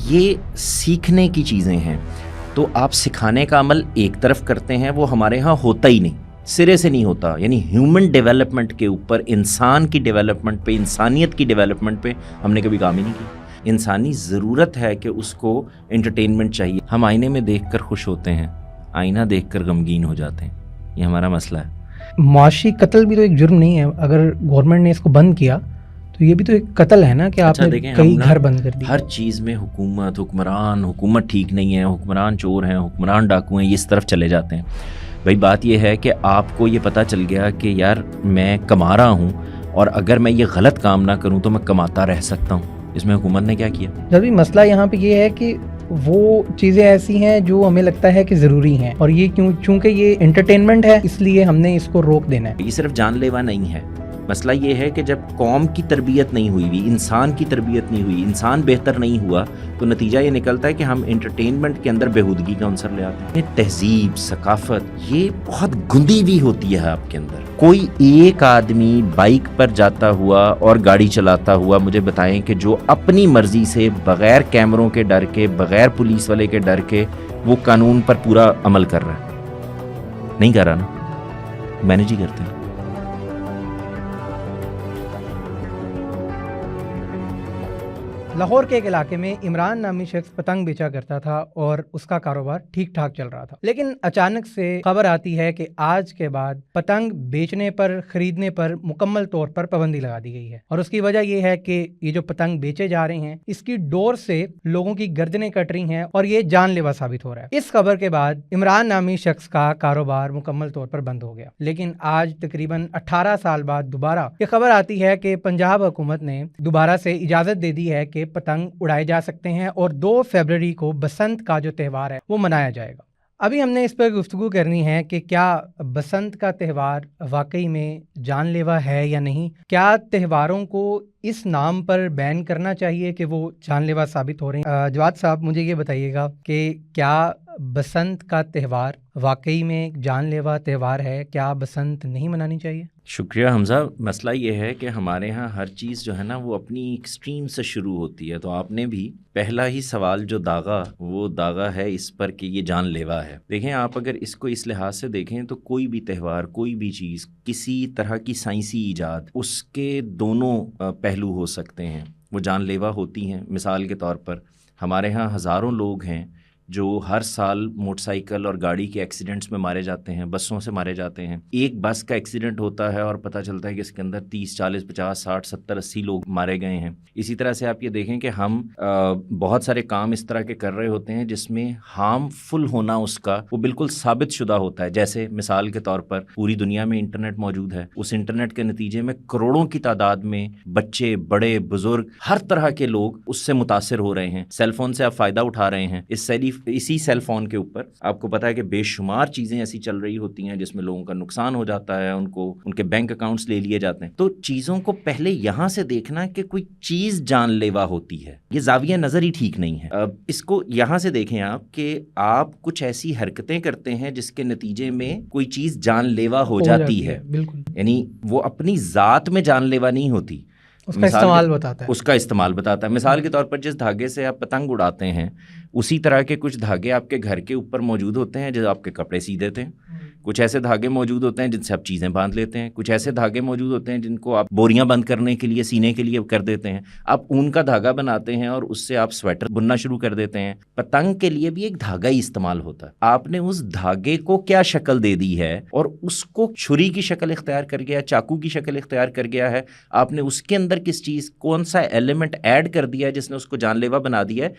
یہ سیکھنے کی چیزیں ہیں. تو آپ سکھانے کا عمل ایک طرف کرتے ہیں، وہ ہمارے ہاں ہوتا ہی نہیں، سرے سے نہیں ہوتا. یعنی ہیومن ڈیولپمنٹ کے اوپر، انسان کی ڈیولپمنٹ پہ، انسانیت کی ڈیولپمنٹ پہ ہم نے کبھی کام ہی نہیں کیا. انسانی ضرورت ہے کہ اس کو انٹرٹینمنٹ چاہیے. ہم آئینے میں دیکھ کر خوش ہوتے ہیں، آئینہ دیکھ کر غمگین ہو جاتے ہیں. یہ ہمارا مسئلہ ہے. معاشی قتل بھی تو ایک جرم نہیں ہے. اگر گورنمنٹ نے اس کو بند کیا تو یہ بھی تو ایک قتل ہے نا کہ آپ نے کئی گھر بند کر دی. ہر چیز میں حکومت ٹھیک نہیں ہے، حکمران چور ہیں، حکمران ڈاکو ہیں، اس طرف چلے جاتے ہیں. بھائی بات یہ ہے کہ آپ کو یہ پتہ چل گیا کہ یار میں کما رہا ہوں، اور اگر میں یہ غلط کام نہ کروں تو میں کماتا رہ سکتا ہوں. اس میں حکومت نے کیا کیا؟ جب مسئلہ یہاں پہ یہ ہے کہ وہ چیزیں ایسی ہیں جو ہمیں لگتا ہے کہ ضروری ہیں، اور یہ چونکہ یہ انٹرٹینمنٹ ہے اس لیے ہم نے اس کو روک دینا ہے. یہ صرف جان لیوا نہیں ہے. مسئلہ یہ ہے کہ جب قوم کی تربیت نہیں ہوئی، انسان کی تربیت نہیں ہوئی، انسان بہتر نہیں ہوا، تو نتیجہ یہ نکلتا ہے کہ ہم انٹرٹینمنٹ کے اندر بےہودگی کا عنصر لے آتے ہیں. تہذیب، ثقافت یہ بہت گندی بھی ہوتی ہے آپ کے اندر. کوئی ایک آدمی بائک پر جاتا ہوا اور گاڑی چلاتا ہوا مجھے بتائیں کہ جو اپنی مرضی سے، بغیر کیمروں کے ڈر کے، بغیر پولیس والے کے ڈر کے وہ قانون پر پورا عمل کر رہا ہے؟ نہیں کر رہا نا، مینیج ہی کرتے ہیں. لاہور کے ایک علاقے میں عمران نامی شخص پتنگ بیچا کرتا تھا اور اس کا کاروبار ٹھیک ٹھاک چل رہا تھا. لیکن اچانک سے خبر آتی ہے کہ آج کے بعد پتنگ بیچنے پر، خریدنے پر مکمل طور پر پابندی لگا دی گئی ہے. اور اس کی وجہ یہ ہے کہ یہ جو پتنگ بیچے جا رہے ہیں اس کی ڈور سے لوگوں کی گردنیں کٹ رہی ہیں اور یہ جان لیوا ثابت ہو رہا ہے. اس خبر کے بعد عمران نامی شخص کا کاروبار مکمل طور پر بند ہو گیا. لیکن آج تقریباً 18 سال بعد دوبارہ یہ خبر آتی ہے کہ پنجاب حکومت نے دوبارہ سے اجازت دے دی ہے کہ پتنگ اڑائے جا سکتے ہیں اور 2 فروری کو بسنت کا جو تہوار ہے وہ منایا جائے گا. ابھی ہم نے اس پر گفتگو کرنی ہے کہ کیا بسنت کا تہوار واقعی میں جان لیوا ہے یا نہیں. کیا تہواروں کو اس نام پر بین کرنا چاہیے کہ وہ جان لیوا ثابت ہو رہے ہیں؟ جواد صاحب مجھے یہ بتائیے گا کہ کیا بسنت کا تہوار واقعی میں جان لیوا تہوار ہے؟ کیا بسنت نہیں منانی چاہیے؟ شکریہ حمزہ. مسئلہ یہ ہے کہ ہمارے ہاں ہر چیز جو ہے نا وہ اپنی ایکسٹریم سے شروع ہوتی ہے. تو آپ نے بھی پہلا ہی سوال جو داغا وہ داغا ہے اس پر کہ یہ جان لیوا ہے. دیکھیں آپ اگر اس کو اس لحاظ سے دیکھیں تو کوئی بھی تہوار، کوئی بھی چیز، کسی طرح کی سائنسی ایجاد، اس کے دونوں پہلو ہو سکتے ہیں. وہ جان لیوا ہوتی ہیں. مثال کے طور پر ہمارے ہاں ہزاروں لوگ ہیں جو ہر سال موٹر سائیکل اور گاڑی کے ایکسیڈنٹس میں مارے جاتے ہیں، بسوں سے مارے جاتے ہیں. ایک بس کا ایکسیڈنٹ ہوتا ہے اور پتہ چلتا ہے کہ اس کے اندر 30 40 50 60 70 80 لوگ مارے گئے ہیں. اسی طرح سے آپ یہ دیکھیں کہ ہم بہت سارے کام اس طرح کے کر رہے ہوتے ہیں جس میں ہارمفل ہونا اس کا وہ بالکل ثابت شدہ ہوتا ہے. جیسے مثال کے طور پر پوری دنیا میں انٹرنیٹ موجود ہے. اس انٹرنیٹ کے نتیجے میں کروڑوں کی تعداد میں بچے، بڑے، بزرگ، ہر طرح کے لوگ اس سے متاثر ہو رہے ہیں. سیل فون سے آپ فائدہ اٹھا رہے ہیں. اسی سیل فون کے اوپر آپ کو پتا ہے کہ بے شمار چیزیں ایسی چل رہی ہوتی ہیں جس میں لوگوں کا نقصان ہو جاتا ہے، ان کے بینک اکاؤنٹس لے لیے جاتے ہیں. تو چیزوں کو پہلے یہاں سے دیکھنا کہ کوئی چیز جان لیوا ہوتی ہے، یہ زاویہ نظر ہی ٹھیک نہیں ہے. اس کو یہاں سے دیکھیں آپ کہ آپ کچھ ایسی حرکتیں کرتے ہیں جس کے نتیجے میں کوئی چیز جان لیوا ہو جاتی ہے. بالکل. یعنی وہ اپنی ذات میں جان لیوا نہیں ہوتی، اس کا استعمال بتاتا ہے. اس کا استعمال بتاتا ہے. مثال کے طور پر جس دھاگے سے آپ پتنگ اڑاتے ہیں اسی طرح کے کچھ دھاگے آپ کے گھر کے اوپر موجود ہوتے ہیں جو آپ کے کپڑے سی دیتے ہیں. کچھ ایسے دھاگے موجود ہوتے ہیں جن سے آپ چیزیں باندھ لیتے ہیں. کچھ ایسے دھاگے موجود ہوتے ہیں جن کو آپ بوریاں بند کرنے کے لیے، سینے کے لیے کر دیتے ہیں. آپ اون کا دھاگا بناتے ہیں اور اس سے آپ سویٹر بننا شروع کر دیتے ہیں. پتنگ کے لیے بھی ایک دھاگا ہی استعمال ہوتا ہے. آپ نے اس دھاگے کو کیا شکل دے دی ہے اور اس کو چھری کی شکل اختیار کر گیا، چاقو کی شکل اختیار کر گیا ہے. آپ نے اس کے اندر کس چیز، کون سا ایلیمنٹ ایڈ کر دیا ہے جس نے اس کو جان لیوا بنا دیا ہے،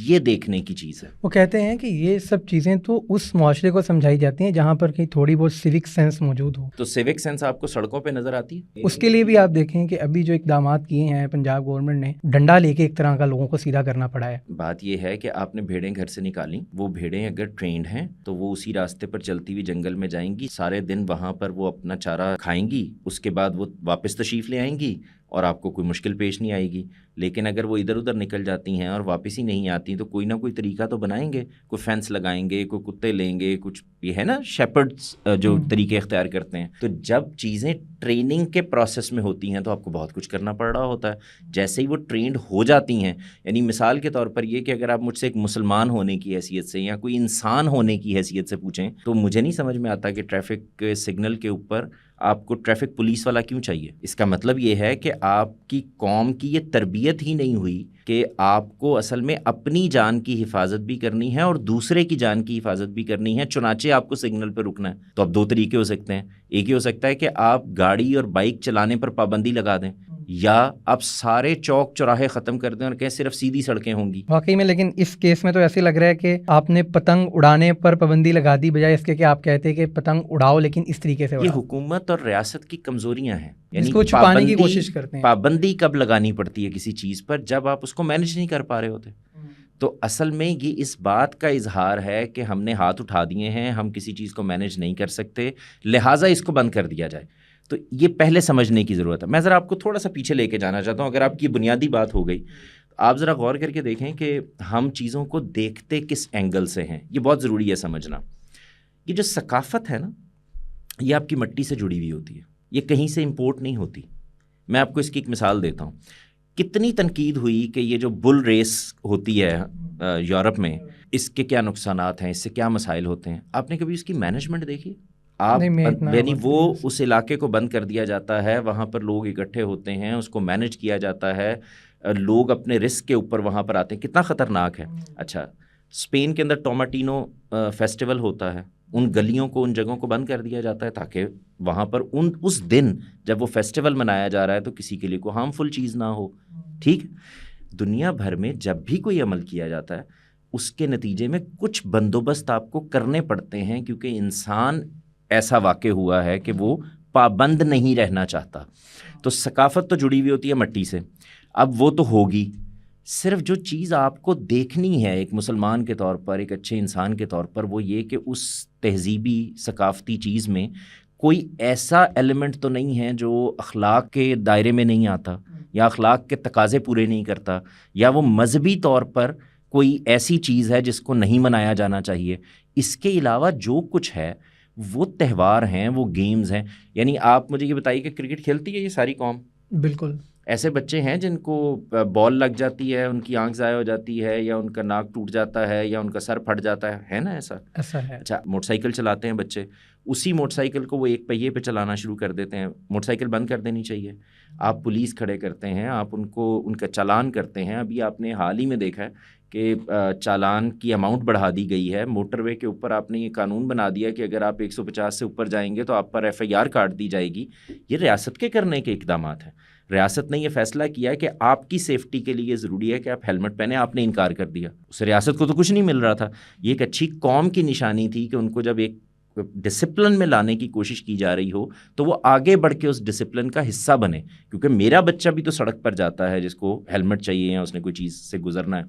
یہ دیکھنے کی چیز ہے. وہ کہتے ہیں کہ یہ سب چیزیں تو اس معاشرے کو سمجھائی جاتی ہیں جہاں پر کہ تھوڑی بہت سیوک سینس موجود ہو. تو سیوک سینس آپ کو سڑکوں پہ نظر آتی ہے. اس کے لیے بھی آپ دیکھیں کہ ابھی جو اقدامات کیے ہیں پنجاب گورنمنٹ نے، ڈنڈا لے کے ایک طرح کا لوگوں کو سیدھا کرنا پڑا ہے. بات یہ ہے کہ آپ نے بھیڑیں گھر سے نکالیں، وہ بھیڑیں اگر ٹرینڈ ہیں تو وہ اسی راستے پر چلتی ہوئی جنگل میں جائیں گی، سارے دن وہاں پر وہ اپنا چارہ کھائیں گی، اس کے بعد وہ واپس تشریف لے آئیں گی اور آپ کو کوئی مشکل پیش نہیں آئے گی. لیکن اگر وہ ادھر ادھر نکل جاتی ہیں اور واپس ہی نہیں آتی تو کوئی نہ کوئی طریقہ تو بنائیں گے, کوئی فینس لگائیں گے, کوئی کتے لیں گے, کچھ یہ ہے نا شیپرڈس جو طریقے اختیار کرتے ہیں. تو جب چیزیں ٹریننگ کے پروسیس میں ہوتی ہیں تو آپ کو بہت کچھ کرنا پڑ رہا ہوتا ہے. جیسے ہی وہ ٹرینڈ ہو جاتی ہیں, یعنی مثال کے طور پر یہ کہ اگر آپ مجھ سے ایک مسلمان ہونے کی حیثیت سے یا کوئی انسان ہونے کی حیثیت سے پوچھیں تو مجھے نہیں سمجھ میں آتا کہ ٹریفک سگنل کے اوپر آپ کو ٹریفک پولیس والا کیوں چاہیے. اس کا مطلب یہ ہے کہ آپ کی قوم کی یہ تربیت ہی نہیں ہوئی کہ آپ کو اصل میں اپنی جان کی حفاظت بھی کرنی ہے اور دوسرے کی جان کی حفاظت بھی کرنی ہے, چنانچہ آپ کو سگنل پہ رکنا ہے. تو اب دو طریقے ہو سکتے ہیں, ایک ہی ہو سکتا ہے کہ آپ گاڑی اور بائک چلانے پر پابندی لگا دیں, یا آپ سارے چوک چوراہے ختم کر دیں اور کہیں صرف سیدھی سڑکیں ہوں گی. واقعی میں لیکن اس کیس میں تو ایسے لگ رہا ہے کہ آپ نے پتنگ اڑانے پر پابندی لگا دی بجائے اس کے کہ آپ کہتے ہیں کہ پتنگ اڑاؤ لیکن اس طریقے سے یہ اڑاؤ. حکومت اور ریاست کی کمزوریاں ہیں, اس کو چھپانے کی کوشش کرتے ہیں. پابندی کب لگانی پڑتی ہے کسی چیز پر, جب آپ اس کو مینج نہیں کر پا رہے ہوتے. تو اصل میں یہ اس بات کا اظہار ہے کہ ہم نے ہاتھ اٹھا دیے ہیں, ہم کسی چیز کو مینج نہیں کر سکتے, لہٰذا اس کو بند کر دیا جائے. تو یہ پہلے سمجھنے کی ضرورت ہے. میں ذرا آپ کو تھوڑا سا پیچھے لے کے جانا چاہتا ہوں. اگر آپ کی بنیادی بات ہو گئی, آپ ذرا غور کر کے دیکھیں کہ ہم چیزوں کو دیکھتے کس اینگل سے ہیں. یہ بہت ضروری ہے سمجھنا. یہ جو ثقافت ہے نا, یہ آپ کی مٹی سے جڑی ہوئی ہوتی ہے, یہ کہیں سے امپورٹ نہیں ہوتی. میں آپ کو اس کی ایک مثال دیتا ہوں. کتنی تنقید ہوئی کہ یہ جو بل ریس ہوتی ہے یورپ میں, اس کے کیا نقصانات ہیں, اس سے کیا مسائل ہوتے ہیں. آپ نے کبھی اس کی مینجمنٹ دیکھی؟ آپ یعنی وہ اس علاقے کو بند کر دیا جاتا ہے, وہاں پر لوگ اکٹھے ہوتے ہیں, اس کو مینج کیا جاتا ہے, لوگ اپنے رسک کے اوپر وہاں پر آتے ہیں. کتنا خطرناک ہے. اچھا, اسپین کے اندر ٹوماٹینو فیسٹیول ہوتا ہے, ان گلیوں کو, ان جگہوں کو بند کر دیا جاتا ہے تاکہ وہاں پر اس دن جب وہ فیسٹیول منایا جا رہا ہے تو کسی کے لیے کوئی ہارمفل چیز نہ ہو. ٹھیک, دنیا بھر میں جب بھی کوئی عمل کیا جاتا ہے اس کے نتیجے میں کچھ بندوبست آپ کو کرنے پڑتے ہیں, کیونکہ انسان ایسا واقع ہوا ہے کہ وہ پابند نہیں رہنا چاہتا. تو ثقافت تو جڑی ہوئی ہوتی ہے مٹی سے. اب وہ تو ہوگی, صرف جو چیز آپ کو دیکھنی ہے ایک مسلمان کے طور پر, ایک اچھے انسان کے طور پر, وہ یہ کہ اس تہذیبی ثقافتی چیز میں کوئی ایسا ایلیمنٹ تو نہیں ہے جو اخلاق کے دائرے میں نہیں آتا, یا اخلاق کے تقاضے پورے نہیں کرتا, یا وہ مذہبی طور پر کوئی ایسی چیز ہے جس کو نہیں منایا جانا چاہیے. اس کے علاوہ جو کچھ ہے وہ تہوار ہیں, وہ گیمز ہیں. یعنی آپ مجھے یہ بتائیے کہ کرکٹ کھیلتی ہے یہ ساری قوم؟ بالکل. ایسے بچے ہیں جن کو بال لگ جاتی ہے, ان کی آنکھ ضائع ہو جاتی ہے, یا ان کا ناک ٹوٹ جاتا ہے, یا ان کا سر پھٹ جاتا ہے نا ایسا ہے. اچھا, موٹر سائیکل چلاتے ہیں بچے, اسی موٹر سائیکل کو وہ ایک پہیے پہ چلانا شروع کر دیتے ہیں. موٹر سائیکل بند کر دینی چاہیے. آپ پولیس کھڑے کرتے ہیں, آپ ان کا چالان کرتے ہیں. ابھی آپ نے حال ہی میں دیکھا ہے کہ چالان کی اماؤنٹ بڑھا دی گئی ہے. موٹر وے کے اوپر آپ نے یہ قانون بنا دیا کہ اگر آپ 150 سے اوپر جائیں گے تو آپ پر FIR کاٹ دی جائے گی. یہ ریاست کے کرنے کے اقدامات ہیں. ریاست نے یہ فیصلہ کیا کہ آپ کی سیفٹی کے لیے ضروری ہے کہ آپ ہیلمٹ پہنیں, آپ نے انکار کر دیا. اس ریاست کو تو کچھ نہیں مل رہا تھا. یہ ایک اچھی قوم کی نشانی تھی کہ ان کو جب ایک ڈسپلن میں لانے کی کوشش کی جا رہی ہو تو وہ آگے بڑھ کے اس ڈسپلن کا حصہ بنے. کیونکہ میرا بچہ بھی تو سڑک پر جاتا ہے جس کو ہیلمٹ چاہیے یا اس نے کوئی چیز سے گزرنا ہے.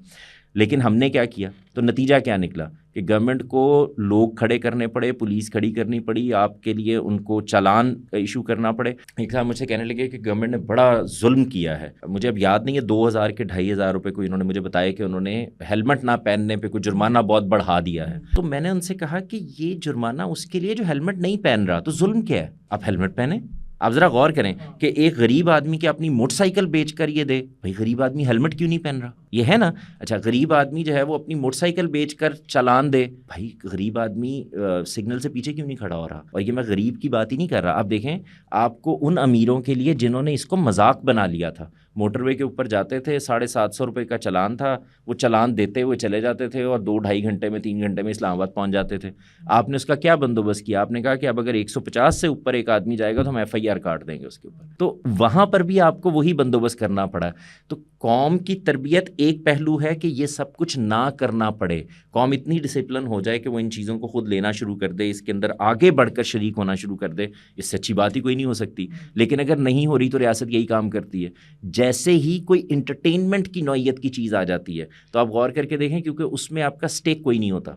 لیکن ہم نے کیا کیا تو نتیجہ کیا نکلا کہ گورنمنٹ کو لوگ کھڑے کرنے پڑے, پولیس کھڑی کرنی پڑی, آپ کے لیے ان کو چالان ایشو کرنا پڑے. ایک صاحب مجھ سے کہنے لگے کہ گورنمنٹ نے بڑا ظلم کیا ہے. مجھے اب یاد نہیں ہے 2000 کے 2500 روپے کو انہوں نے مجھے بتایا کہ انہوں نے ہیلمٹ نہ پہننے پہ کوئی جرمانہ بہت بڑھا دیا ہے. تو میں نے ان سے کہا کہ یہ جرمانہ اس کے لیے جو ہیلمٹ نہیں پہن رہا, تو ظلم کیا ہے؟ آپ ہیلمٹ پہنیں. آپ ذرا غور کریں کہ ایک غریب آدمی کے اپنی موٹر سائیکل بیچ کر یہ دے, بھائی غریب آدمی ہیلمٹ کیوں نہیں پہن رہا, یہ ہے نا. اچھا, غریب آدمی جو ہے وہ اپنی موٹر سائیکل بیچ کر چالان دے, بھائی غریب آدمی سگنل سے پیچھے کیوں نہیں کھڑا ہو رہا. اور یہ میں غریب کی بات ہی نہیں کر رہا. آپ دیکھیں, آپ کو ان امیروں کے لیے جنہوں نے اس کو مذاق بنا لیا تھا, موٹر وے کے اوپر جاتے تھے, 750 روپے کا چالان تھا, وہ چالان دیتے ہوئے چلے جاتے تھے اور 2-2.5 گھنٹے میں 3 گھنٹے میں اسلام آباد پہنچ جاتے تھے. آپ نے اس کا کیا بندوبست کیا؟ آپ نے کہا کہ اب اگر 150 سے اوپر ایک آدمی جائے گا تو ہم FIR کاٹ دیں گے اس کے اوپر. تو وہاں پر بھی آپ کو وہی بندوبست کرنا پڑا. تو قوم کی تربیت ایک پہلو ہے کہ یہ سب کچھ نہ کرنا پڑے, قوم اتنی ڈسپلن ہو جائے کہ وہ ان چیزوں کو خود لینا شروع کر دے, اس کے اندر آگے بڑھ کر شریک ہونا شروع کر دے. اس سے اچھی بات ہی کوئی نہیں ہو سکتی. لیکن اگر نہیں ہو رہی تو ریاست یہی کام کرتی ہے. جیسے ہی کوئی انٹرٹینمنٹ کی نوعیت کی چیز آ جاتی ہے تو آپ غور کر کے دیکھیں, کیونکہ اس میں آپ کا سٹیک کوئی نہیں ہوتا,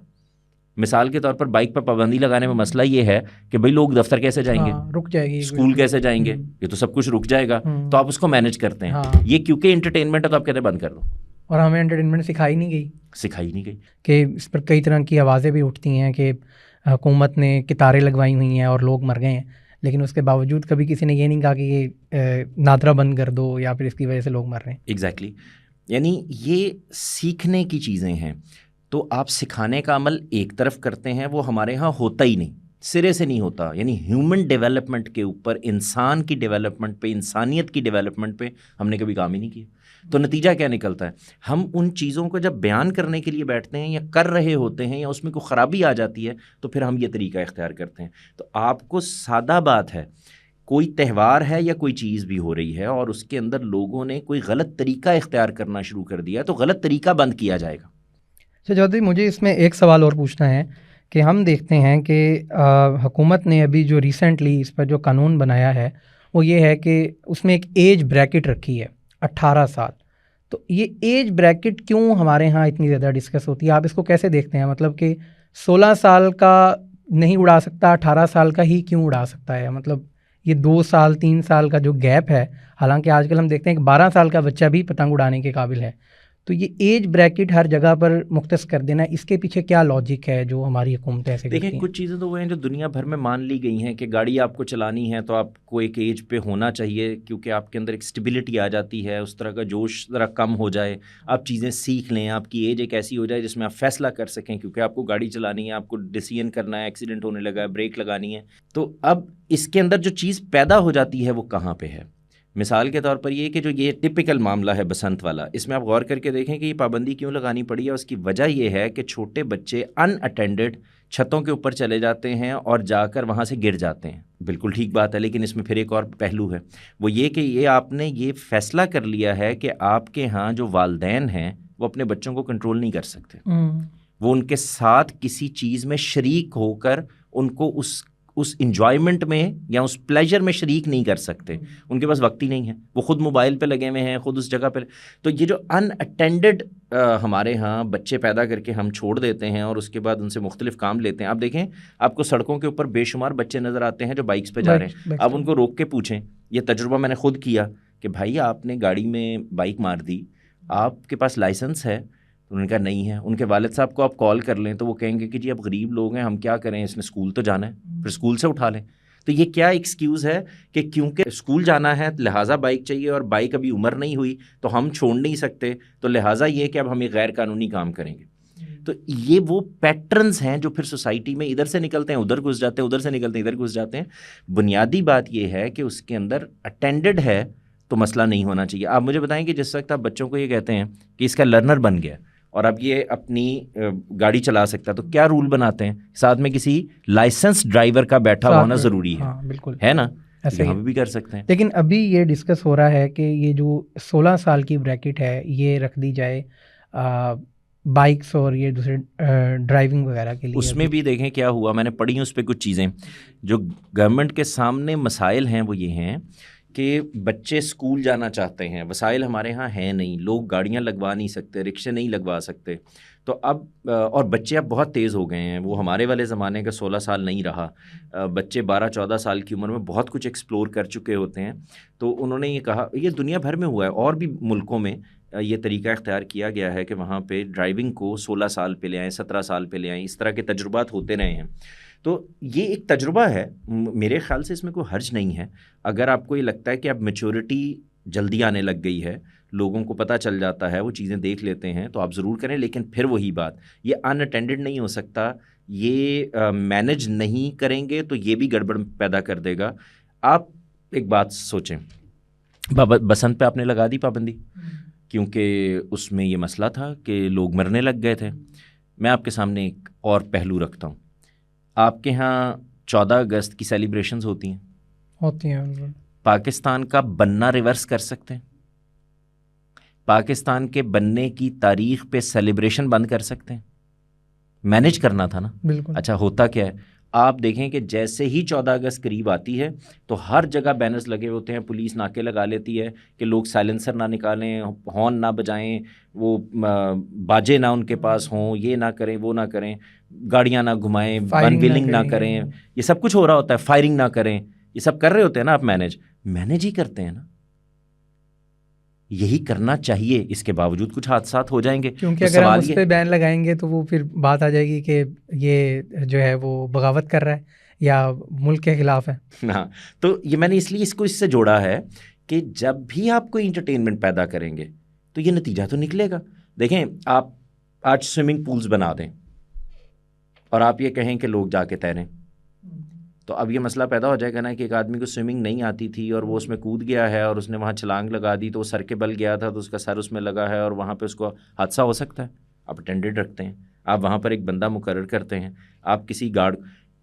مثال کے طور پر بائک پر پابندی لگانے میں مسئلہ یہ ہے کہ بھائی لوگ دفتر کیسے جائیں گے, رک جائے گی, اسکول کیسے جائیں گے, یہ تو سب کچھ رک جائے گا, تو آپ اس کو مینج کرتے ہیں. یہ کیونکہ انٹرٹینمنٹ ہے تو آپ کہتے ہیں بند کر دو, اور ہمیں انٹرٹینمنٹ سکھائی نہیں گئی کہ اس پر کئی طرح کی آوازیں بھی اٹھتی ہیں کہ حکومت نے کتاریں لگوائی ہوئی ہیں اور لوگ مر گئے ہیں, لیکن اس کے باوجود کبھی کسی نے یہ نہیں کہا کہ یہ نادرا بند کر دو یا پھر اس کی وجہ سے لوگ مر رہے ہیں. ایگزیکٹلی یعنی یہ سیکھنے کی چیزیں ہیں. تو آپ سکھانے کا عمل ایک طرف کرتے ہیں, وہ ہمارے ہاں ہوتا ہی نہیں, سرے سے نہیں ہوتا. یعنی ہیومن ڈیولپمنٹ کے اوپر, انسان کی ڈیولپمنٹ پہ, انسانیت کی ڈیولپمنٹ پہ ہم نے کبھی کام ہی نہیں کیا. تو نتیجہ کیا نکلتا ہے, ہم ان چیزوں کو جب بیان کرنے کے لیے بیٹھتے ہیں یا کر رہے ہوتے ہیں یا اس میں کوئی خرابی آ جاتی ہے تو پھر ہم یہ طریقہ اختیار کرتے ہیں. تو آپ کو سادہ بات ہے, کوئی تہوار ہے یا کوئی چیز بھی ہو رہی ہے اور اس کے اندر لوگوں نے کوئی غلط طریقہ اختیار کرنا شروع کر دیا تو غلط طریقہ بند کیا جائے گا. چودھری مجھے اس میں ایک سوال اور پوچھنا ہے کہ ہم دیکھتے ہیں کہ حکومت نے ابھی جو ریسنٹلی اس پر جو قانون بنایا ہے وہ یہ ہے کہ اس میں ایک ایج بریکٹ رکھی ہے 18 سال. تو یہ ایج بریکٹ کیوں ہمارے ہاں اتنی زیادہ ڈسکس ہوتی ہے, آپ اس کو کیسے دیکھتے ہیں؟ مطلب کہ 16 سال کا نہیں اڑا سکتا, 18 سال کا ہی کیوں اڑا سکتا ہے؟ مطلب یہ 2 سال 3 سال کا جو گیپ ہے, حالانکہ آج کل ہم دیکھتے ہیں کہ 12 سال کا بچہ بھی پتنگ اڑانے کے قابل ہے. تو یہ ایج بریکٹ ہر جگہ پر مختص کر دینا, اس کے پیچھے کیا لاجک ہے جو ہماری حکومتیں ایسے کرتی ہیں؟ دیکھیں, کچھ چیزیں تو وہ ہیں جو دنیا بھر میں مان لی گئی ہیں کہ گاڑی آپ کو چلانی ہے تو آپ کو ایک ایج پہ ہونا چاہیے, کیونکہ آپ کے اندر ایک اسٹیبلٹی آ جاتی ہے, اس طرح کا جوش ذرا کم ہو جائے, آپ چیزیں سیکھ لیں, آپ کی ایج ایک ایسی ہو جائے جس میں آپ فیصلہ کر سکیں, کیونکہ آپ کو گاڑی چلانی ہے, آپ کو ڈیسیژن کرنا ہے, ایکسیڈنٹ ہونے لگا ہے, بریک لگانی ہے. تو اب اس کے اندر جو چیز پیدا ہو جاتی ہے وہ کہاں پہ ہے؟ مثال کے طور پر یہ کہ جو یہ ٹپیکل معاملہ ہے بسنت والا, اس میں آپ غور کر کے دیکھیں کہ یہ پابندی کیوں لگانی پڑی ہے. اس کی وجہ یہ ہے کہ چھوٹے بچے ان اٹینڈڈ چھتوں کے اوپر چلے جاتے ہیں اور جا کر وہاں سے گر جاتے ہیں. بالکل ٹھیک بات ہے, لیکن اس میں پھر ایک اور پہلو ہے, وہ یہ کہ یہ آپ نے یہ فیصلہ کر لیا ہے کہ آپ کے ہاں جو والدین ہیں وہ اپنے بچوں کو کنٹرول نہیں کر سکتے, وہ ان کے ساتھ کسی چیز میں شریک ہو کر ان کو اس انجوائمنٹ میں یا اس پلیجر میں شریک نہیں کر سکتے, ان کے پاس وقت ہی نہیں ہے, وہ خود موبائل پہ لگے ہوئے ہیں, خود اس جگہ پہ. تو یہ جو ان اٹینڈڈ ہمارے ہاں بچے پیدا کر کے ہم چھوڑ دیتے ہیں اور اس کے بعد ان سے مختلف کام لیتے ہیں. آپ دیکھیں, آپ کو سڑکوں کے اوپر بے شمار بچے نظر آتے ہیں جو بائکس پہ جا رہے ہیں. آپ ان کو روک کے پوچھیں, یہ تجربہ میں نے خود کیا کہ بھائی آپ نے گاڑی میں بائک مار دی, آپ کے پاس لائسنس ہے؟ تو انہوں نے کہا نہیں ہے. ان کے والد صاحب کو آپ کال کر لیں تو وہ کہیں گے کہ جی اب غریب لوگ ہیں, ہم کیا کریں, اس نے اسکول تو جانا ہے, پھر اسکول سے اٹھا لیں. تو یہ کیا ایکسکیوز ہے کہ کیونکہ اسکول جانا ہے لہٰذا بائک چاہیے, اور بائک ابھی عمر نہیں ہوئی تو ہم چھوڑ نہیں سکتے, تو لہٰذا یہ کہ اب ہم ایک غیر قانونی کام کریں گے. تو یہ وہ پیٹرنز ہیں جو پھر سوسائٹی میں ادھر سے نکلتے ہیں ادھر گھس جاتے ہیں, ادھر سے نکلتے ہیں ادھر گھس جاتے ہیں. بنیادی بات یہ ہے کہ اس کے اندر اٹینڈڈ ہے تو مسئلہ نہیں ہونا چاہیے. آپ مجھے بتائیں کہ جس وقت آپ بچوں کو یہ کہتے ہیں کہ اس کا لرنر بن گیا اور اب یہ اپنی گاڑی چلا سکتا ہے, تو کیا رول بناتے ہیں, ساتھ میں کسی لائسنس ڈرائیور کا بیٹھا ہونا ضروری ہے, بالکل ہے نا, یہاں بھی کر سکتے ہیں. لیکن ابھی یہ ڈسکس ہو رہا ہے کہ یہ جو 16 سال کی بریکٹ ہے یہ رکھ دی جائے بائکس اور یہ دوسرے ڈرائیونگ وغیرہ کے لیے. اس میں بھی دیکھیں کیا ہوا, میں نے پڑھی اس پہ کچھ چیزیں جو گورنمنٹ کے سامنے مسائل ہیں وہ یہ ہیں کہ بچے اسکول جانا چاہتے ہیں, وسائل ہمارے ہاں ہیں نہیں, لوگ گاڑیاں لگوا نہیں سکتے, رکشے نہیں لگوا سکتے. تو اب اور بچے اب بہت تیز ہو گئے ہیں, وہ ہمارے والے زمانے کا 16 سال نہیں رہا. بچے 12-14 سال کی عمر میں بہت کچھ ایکسپلور کر چکے ہوتے ہیں. تو انہوں نے یہ کہا, یہ دنیا بھر میں ہوا ہے, اور بھی ملکوں میں یہ طریقہ اختیار کیا گیا ہے کہ وہاں پہ ڈرائیونگ کو 16 سال پہ لے آئیں, 17 سال پہ لے آئیں, اس طرح کے تجربات ہوتے رہے ہیں. تو یہ ایک تجربہ ہے, میرے خیال سے اس میں کوئی حرج نہیں ہے. اگر آپ کو یہ لگتا ہے کہ اب میچورٹی جلدی آنے لگ گئی ہے, لوگوں کو پتہ چل جاتا ہے, وہ چیزیں دیکھ لیتے ہیں, تو آپ ضرور کریں. لیکن پھر وہی بات, یہ ان اٹینڈڈ نہیں ہو سکتا, یہ مینج نہیں کریں گے تو یہ بھی گڑبڑ پیدا کر دے گا. آپ ایک بات سوچیں, بسنت پہ آپ نے لگا دی پابندی کیونکہ اس میں یہ مسئلہ تھا کہ لوگ مرنے لگ گئے تھے. میں آپ کے سامنے ایک اور پہلو رکھتا ہوں. آپ کے ہاں 14 اگست کی سیلیبریشنز ہوتی ہیں. پاکستان کا بننا ریورس کر سکتے ہیں, پاکستان کے بننے کی تاریخ پہ سیلیبریشن بند کر سکتے ہیں. مینج کرنا تھا نا. بالکل. اچھا ہوتا کیا ہے, آپ دیکھیں کہ جیسے ہی 14 اگست قریب آتی ہے تو ہر جگہ بینرز لگے ہوتے ہیں، پولیس ناکے لگا لیتی ہے کہ لوگ سائلنسر نہ نکالیں، ہارن نہ بجائیں، وہ باجے نہ ان کے پاس ہوں، یہ نہ کریں، وہ نہ کریں، گاڑیاں نہ گھمائیں، ون ویلنگ نہ کریں، یہ سب کچھ ہو رہا ہوتا ہے، فائرنگ نہ کریں، یہ سب کر رہے ہوتے ہیں نا. آپ مینیج ہی کرتے ہیں نا، یہی کرنا چاہیے. اس کے باوجود کچھ حادثات ہو جائیں گے، کیونکہ اگر ہم اس پہ بین لگائیں گے تو وہ پھر بات آ جائے گی کہ یہ جو ہے وہ بغاوت کر رہا ہے یا ملک کے خلاف ہے. ہاں، تو یہ میں نے اس لیے اس کو اس سے جوڑا ہے کہ جب بھی آپ کوئی انٹرٹینمنٹ پیدا کریں گے تو یہ نتیجہ تو نکلے گا. دیکھیں، آپ آج سوئمنگ پولز بنا دیں اور آپ یہ کہیں کہ لوگ جا کے تیریں، تو اب یہ مسئلہ پیدا ہو جائے گا نا کہ ایک آدمی کو سوئمنگ نہیں آتی تھی اور وہ اس میں کود گیا ہے اور اس نے وہاں چھلانگ لگا دی، تو وہ سر کے بل گیا تھا تو اس کا سر اس میں لگا ہے اور وہاں پہ اس کو حادثہ ہو سکتا ہے. آپ اٹینڈنٹ رکھتے ہیں، آپ وہاں پر ایک بندہ مقرر کرتے ہیں، آپ کسی گارڈ،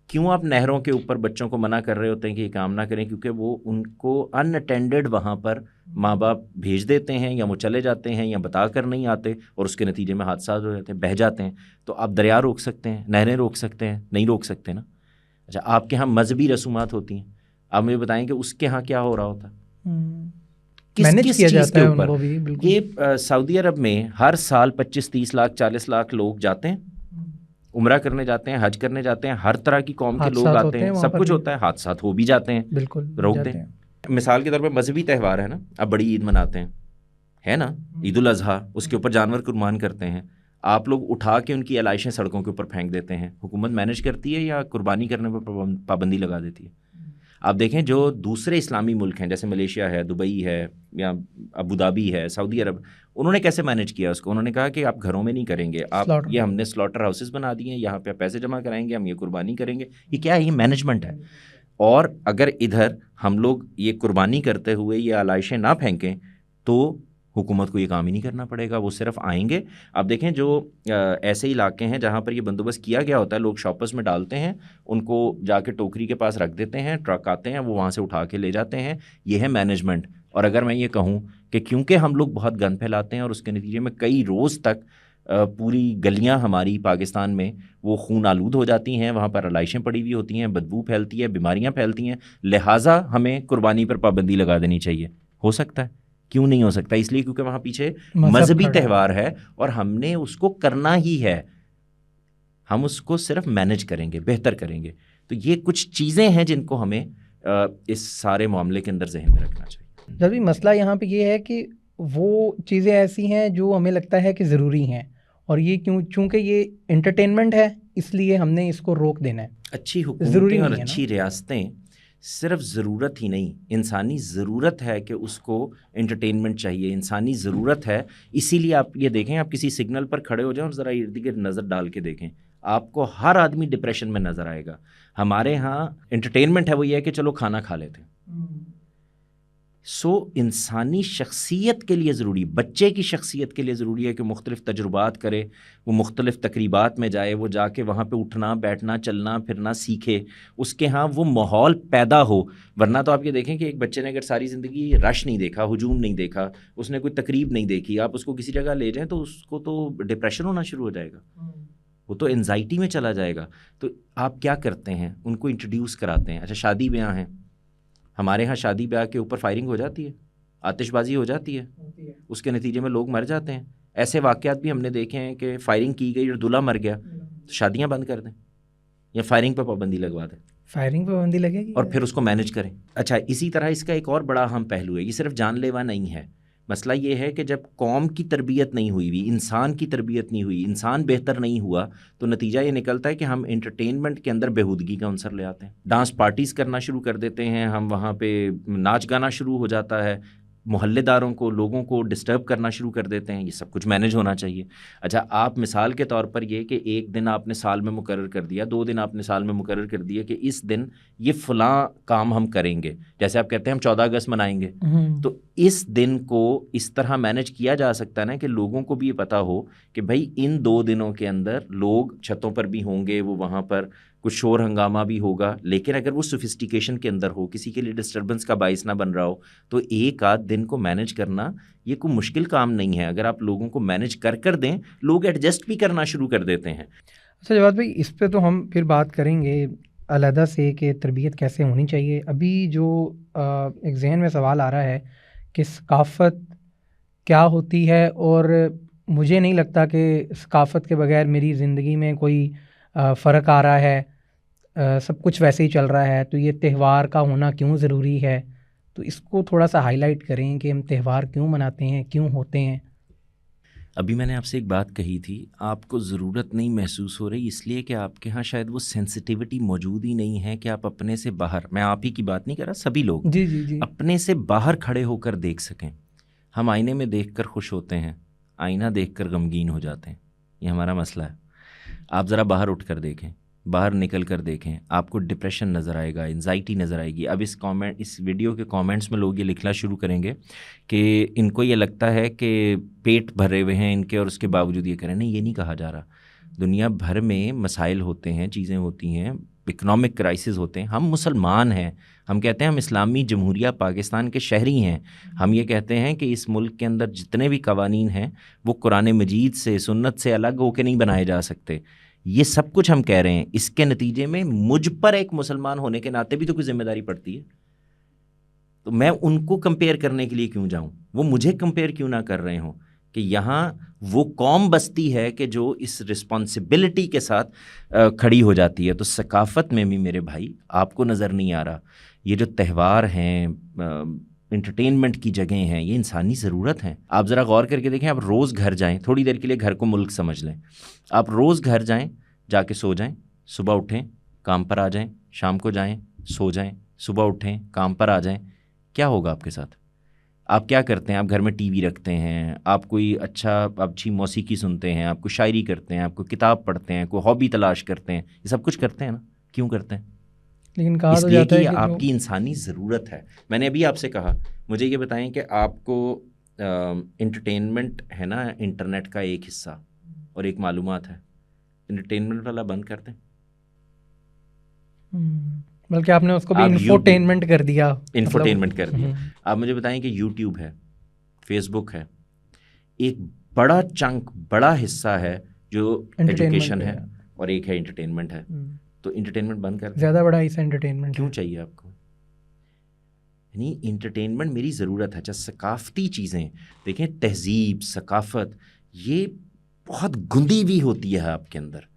کیوں آپ نہروں کے اوپر بچوں کو منع کر رہے ہوتے ہیں کہ یہ کام نہ کریں؟ کیونکہ وہ ان کو ان اٹینڈڈ وہاں پر ماں باپ بھیج دیتے ہیں، یا وہ چلے جاتے ہیں یا بتا کر نہیں آتے، اور اس کے نتیجے میں حادثات ہو جاتے ہیں، بہہ جاتے ہیں. تو آپ دریا روک سکتے ہیں، نہریں روک سکتے ہیں؟ نہیں روک سکتے نا. اچھا، آپ کے ہاں مذہبی رسومات ہوتی ہیں، آپ مجھے بتائیں کہ اس کے ہاں کیا ہو رہا ہوتا ہے، کس چیز کے اوپر؟ یہ سعودی عرب میں ہر سال 25-30 لاکھ 40 لاکھ لوگ جاتے ہیں، عمرہ کرنے جاتے ہیں، حج کرنے جاتے ہیں، ہر طرح کی قوم کے لوگ آتے ہیں، سب کچھ ہوتا ہے، حادثات ہو بھی جاتے ہیں. بالکل روک دیں. مثال کے طور پہ مذہبی تہوار ہے نا، اب بڑی عید مناتے ہیں، ہے نا، عید الاضحیٰ، اس کے اوپر جانور قربان کرتے ہیں، آپ لوگ اٹھا کے ان کی علائشیں سڑکوں کے اوپر پھینک دیتے ہیں. حکومت مینیج کرتی ہے یا قربانی کرنے پر پابندی لگا دیتی ہے؟ آپ دیکھیں جو دوسرے اسلامی ملک ہیں جیسے ملیشیا ہے، دبئی ہے، یا ابو دھابی ہے، سعودی عرب، انہوں نے کیسے مینیج کیا اس کو؟ انہوں نے کہا کہ آپ گھروں میں نہیں کریں گے، آپ یہ ہم نے سلاٹر ہاؤسز بنا دیے ہیں، یہاں پہ پیسے جمع کرائیں گے، ہم یہ قربانی کریں گے. یہ کیا ہے؟ یہ مینجمنٹ ہے. اور اگر ادھر ہم لوگ یہ قربانی کرتے ہوئے یہ علائشیں نہ پھینکیں تو حکومت کو یہ کام ہی نہیں کرنا پڑے گا، وہ صرف آئیں گے. آپ دیکھیں جو ایسے علاقے ہیں جہاں پر یہ بندوبست کیا گیا ہوتا ہے، لوگ شاپرز میں ڈالتے ہیں، ان کو جا کے ٹوکری کے پاس رکھ دیتے ہیں، ٹرک آتے ہیں، وہ وہاں سے اٹھا کے لے جاتے ہیں. یہ ہے مینجمنٹ. اور اگر میں یہ کہوں کہ کیونکہ ہم لوگ بہت گند پھیلاتے ہیں اور اس کے نتیجے میں کئی روز تک پوری گلیاں ہماری پاکستان میں وہ خون آلود ہو جاتی ہیں، وہاں پر علائشیں پڑی ہوئی ہوتی ہیں، بدبو پھیلتی ہے، بیماریاں پھیلتی ہیں، لہٰذا ہمیں قربانی پر پابندی لگا دینی چاہیے. ہو سکتا ہے؟ کیوں نہیں ہو سکتا؟ اس لیے کیونکہ وہاں پیچھے مذہبی تہوار ہے اور ہم نے اس کو کرنا ہی ہے، ہم اس کو صرف مینیج کریں گے، بہتر کریں گے. تو یہ کچھ چیزیں ہیں جن کو ہمیں اس سارے معاملے کے اندر ذہن میں رکھنا چاہیے. جب بھی مسئلہ یہاں پہ یہ ہے کہ وہ چیزیں ایسی ہیں جو ہمیں لگتا ہے کہ ضروری ہیں، اور یہ چونکہ یہ انٹرٹینمنٹ ہے اس لیے ہم نے اس کو روک دینا ہے. اچھی حکومتیں اور اچھی ریاستیں صرف ضرورت ہی نہیں، انسانی ضرورت ہے کہ اس کو انٹرٹینمنٹ چاہیے، انسانی ضرورت ہے. اسی لیے آپ یہ دیکھیں، آپ کسی سگنل پر کھڑے ہو جائیں اور ذرا ارد گرد نظر ڈال کے دیکھیں، آپ کو ہر آدمی ڈپریشن میں نظر آئے گا. ہمارے ہاں انٹرٹینمنٹ ہے وہ یہ ہے کہ چلو کھانا کھا لیتے ہیں. انسانی شخصیت کے لیے ضروری، بچے کی شخصیت کے لیے ضروری ہے کہ مختلف تجربات کرے، وہ مختلف تقریبات میں جائے، وہ جا کے وہاں پہ اٹھنا بیٹھنا چلنا پھرنا سیکھے، اس کے ہاں وہ ماحول پیدا ہو. ورنہ تو آپ یہ دیکھیں کہ ایک بچے نے اگر ساری زندگی رش نہیں دیکھا، ہجوم نہیں دیکھا، اس نے کوئی تقریب نہیں دیکھی، آپ اس کو کسی جگہ لے جائیں تو اس کو تو ڈپریشن ہونا شروع ہو جائے گا، وہ تو انزائٹی میں چلا جائے گا. تو آپ کیا کرتے ہیں؟ ان کو انٹروڈیوس کراتے ہیں. اچھا، شادی بیاہ ہیں، ہمارے ہاں شادی بیاہ کے اوپر فائرنگ ہو جاتی ہے، آتش بازی ہو جاتی ہے، اس کے نتیجے میں لوگ مر جاتے ہیں. ایسے واقعات بھی ہم نے دیکھے ہیں کہ فائرنگ کی گئی اور دلہا مر گیا، تو شادیاں بند کر دیں یا فائرنگ پہ پابندی لگوا دیں، فائرنگ پہ پابندی لگے گی اور پھر اس کو مینیج کریں. اچھا، اسی طرح اس کا ایک اور بڑا اہم پہلو ہے، یہ صرف جان لیوا نہیں ہے. مسئلہ یہ ہے کہ جب قوم کی تربیت نہیں ہوئی، انسان کی تربیت نہیں ہوئی، انسان بہتر نہیں ہوا، تو نتیجہ یہ نکلتا ہے کہ ہم انٹرٹینمنٹ کے اندر بےہودگی کا عنصر لے آتے ہیں، ڈانس پارٹیز کرنا شروع کر دیتے ہیں، ہم وہاں پہ ناچ گانا شروع ہو جاتا ہے، محلے داروں کو، لوگوں کو ڈسٹرب کرنا شروع کر دیتے ہیں. یہ سب کچھ مینیج ہونا چاہیے. اچھا، آپ مثال کے طور پر یہ کہ ایک دن آپ نے سال میں مقرر کر دیا، 2 دن آپ نے سال میں مقرر کر دیا کہ اس دن یہ فلاں کام ہم کریں گے، جیسے آپ کہتے ہیں ہم 14 اگست منائیں گے، تو اس دن کو اس طرح مینیج کیا جا سکتا ہے نا کہ لوگوں کو بھی یہ پتا ہو کہ بھائی ان 2 دنوں کے اندر لوگ چھتوں پر بھی ہوں گے، وہ وہاں پر کچھ شور ہنگامہ بھی ہوگا، لیکن اگر وہ سوفسٹیکیشن کے اندر ہو، کسی کے لیے ڈسٹربنس کا باعث نہ بن رہا ہو، تو ایک آدھ دن کو مینیج کرنا یہ کوئی مشکل کام نہیں ہے. اگر آپ لوگوں کو مینیج کر دیں، لوگ ایڈجسٹ بھی کرنا شروع کر دیتے ہیں. اچھا جواد بھائی، اس پہ تو ہم پھر بات کریں گے. علیحدہ سے کہ تربیت کیسے ہونی چاہیے، ابھی جو ایک ذہن میں سوال آ رہا ہے کہ ثقافت کیا ہوتی ہے، اور مجھے نہیں لگتا کہ ثقافت کے بغیر میری زندگی میں کوئی فرق آ رہا ہے، سب کچھ ویسے ہی چل رہا ہے، تو یہ تہوار کا ہونا کیوں ضروری ہے؟ تو اس کو تھوڑا سا ہائی لائٹ کریں کہ ہم تہوار کیوں مناتے ہیں، کیوں ہوتے ہیں۔ ابھی میں نے آپ سے ایک بات کہی تھی، آپ کو ضرورت نہیں محسوس ہو رہی اس لیے کہ آپ کے ہاں شاید وہ سینسٹیوٹی موجود ہی نہیں ہے کہ آپ اپنے سے باہر، میں آپ ہی کی بات نہیں کر رہا، سبھی لوگ جی جی جی اپنے سے باہر کھڑے ہو کر دیکھ سکیں۔ ہم آئینے میں دیکھ کر خوش ہوتے ہیں، آئینہ دیکھ کر غمگین ہو جاتے ہیں، یہ ہمارا مسئلہ ہے۔ آپ ذرا باہر اٹھ کر دیکھیں، باہر نکل کر دیکھیں، آپ کو ڈپریشن نظر آئے گا، انزائٹی نظر آئے گی۔ اب اس ویڈیو کے کامنٹس میں لوگ یہ لکھنا شروع کریں گے کہ ان کو یہ لگتا ہے کہ پیٹ بھرے ہوئے ہیں ان کے اور اس کے باوجود یہ کریں۔ نہیں، یہ نہیں کہا جا رہا۔ دنیا بھر میں مسائل ہوتے ہیں، چیزیں ہوتی ہیں، اکنامک کرائسس ہوتے ہیں۔ ہم مسلمان ہیں، ہم کہتے ہیں ہم اسلامی جمہوریہ پاکستان کے شہری ہیں، ہم یہ کہتے ہیں کہ اس ملک کے اندر جتنے بھی قوانین ہیں وہ قرآن مجید سے، سنت سے الگ ہو کے نہیں بنائے جا سکتے۔ یہ سب کچھ ہم کہہ رہے ہیں، اس کے نتیجے میں مجھ پر ایک مسلمان ہونے کے ناطے بھی تو کوئی ذمہ داری پڑتی ہے۔ تو میں ان کو کمپیئر کرنے کے لیے کیوں جاؤں، وہ مجھے کمپیئر کیوں نہ کر رہے ہوں کہ یہاں وہ قوم بستی ہے کہ جو اس رسپانسبلٹی کے ساتھ کھڑی ہو جاتی ہے۔ تو ثقافت میں بھی میرے بھائی آپ کو نظر نہیں آ رہا، یہ جو تہوار ہیں، انٹرٹینمنٹ کی جگہیں ہیں، یہ انسانی ضرورت ہیں۔ آپ ذرا غور کر کے دیکھیں، آپ روز گھر جائیں، تھوڑی دیر کے لیے گھر کو ملک سمجھ لیں، آپ روز گھر جائیں، جا کے سو جائیں، صبح اٹھیں کام پر آ جائیں، شام کو جائیں سو جائیں، صبح اٹھیں کام پر آ جائیں، کیا ہوگا آپ کے ساتھ؟ آپ کیا کرتے ہیں؟ آپ گھر میں ٹی وی رکھتے ہیں، آپ کوئی اچھی موسیقی سنتے ہیں، آپ کو شاعری کرتے ہیں، آپ کو کتاب پڑھتے ہیں، کوئی ہابی تلاش کرتے ہیں، یہ سب کچھ کرتے ہیں نا؟ کیوں کرتے ہیں؟ لیکن کہا اس تو لیے جاتا کہ ہے یہ کہ آپ کی انسانی ضرورت ہے۔ میں نے ابھی آپ سے کہا، مجھے یہ بتائیں کہ آپ کو انٹرٹینمنٹ ہے نا انٹرنیٹ کا ایک حصہ اور ایک معلومات ہے، انٹرٹینمنٹ والا بند کر دیں، بلکہ آپ نے اس کو بھی آپ انفوٹینمنٹ کر دیا، انفوٹینمنٹ کر دیا۔ آپ مجھے بتائیں کہ یوٹیوب ہے، فیس بک ہے، ایک بڑا چنک، بڑا حصہ ہے جو ایجوکیشن ہے اور ایک ہے انٹرٹینمنٹ ہے، تو انٹرٹینمنٹ بند کر دیں۔ زیادہ بڑا حصہ انٹرٹینمنٹ کیوں چاہیے آپ کو؟ یعنی انٹرٹینمنٹ میری ضرورت ہے۔ اچھا، ثقافتی چیزیں دیکھیں، تہذیب، ثقافت، یہ بہت گندی بھی ہوتی ہے آپ کے اندر،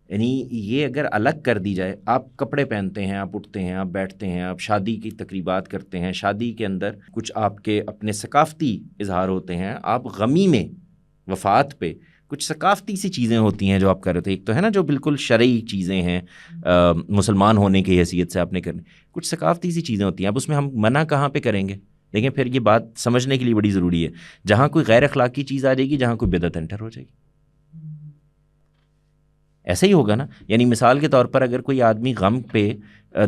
یعنی یہ اگر الگ کر دی جائے، آپ کپڑے پہنتے ہیں، آپ اٹھتے ہیں، آپ بیٹھتے ہیں، آپ شادی کی تقریبات کرتے ہیں، شادی کے اندر کچھ آپ کے اپنے ثقافتی اظہار ہوتے ہیں، آپ غمی میں، وفات پہ کچھ ثقافتی سی چیزیں ہوتی ہیں جو آپ کر رہے تھے۔ ایک تو ہے نا جو بالکل شرعی چیزیں ہیں، مسلمان ہونے کی حیثیت سے آپ نے کرنی، کچھ ثقافتی سی چیزیں ہوتی ہیں، اب اس میں ہم منع کہاں پہ کریں گے؟ دیکھیں، پھر یہ بات سمجھنے کے لیے بڑی ضروری ہے، جہاں کوئی غیر اخلاقی چیز آ جائے گی، جہاں کوئی بدعت انٹر ہو جائے گی، ایسا ہی ہوگا نا۔ یعنی مثال کے طور پر اگر کوئی آدمی غم پہ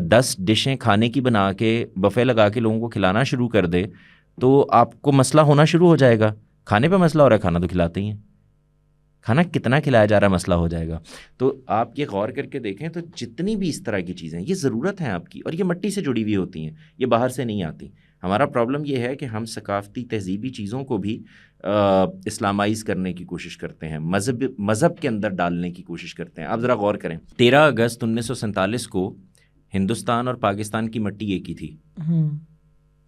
10 ڈشیں کھانے کی بنا کے بفے لگا کے لوگوں کو کھلانا شروع کر دے، تو آپ کو مسئلہ ہونا شروع ہو جائے گا۔ کھانے پہ مسئلہ ہو رہا ہے، کھانا تو کھلاتے ہی ہیں، کھانا کتنا کھلایا جا رہا ہے مسئلہ ہو جائے گا۔ تو آپ یہ غور کر کے دیکھیں، تو جتنی بھی اس طرح کی چیزیں، یہ ضرورت ہیں آپ کی، اور یہ مٹی سے جڑی ہوئی ہوتی ہیں، یہ باہر سے نہیں آتی۔ ہمارا پرابلم یہ ہے کہ ہم ثقافتی تہذیبی چیزوں کو بھی اسلامائز کرنے کی کوشش کرتے ہیں، مذہب کے اندر ڈالنے کی کوشش کرتے ہیں۔ آپ ذرا غور کریں، 13 اگست 1947 کو ہندوستان اور پاکستان کی مٹی ایک ہی تھی،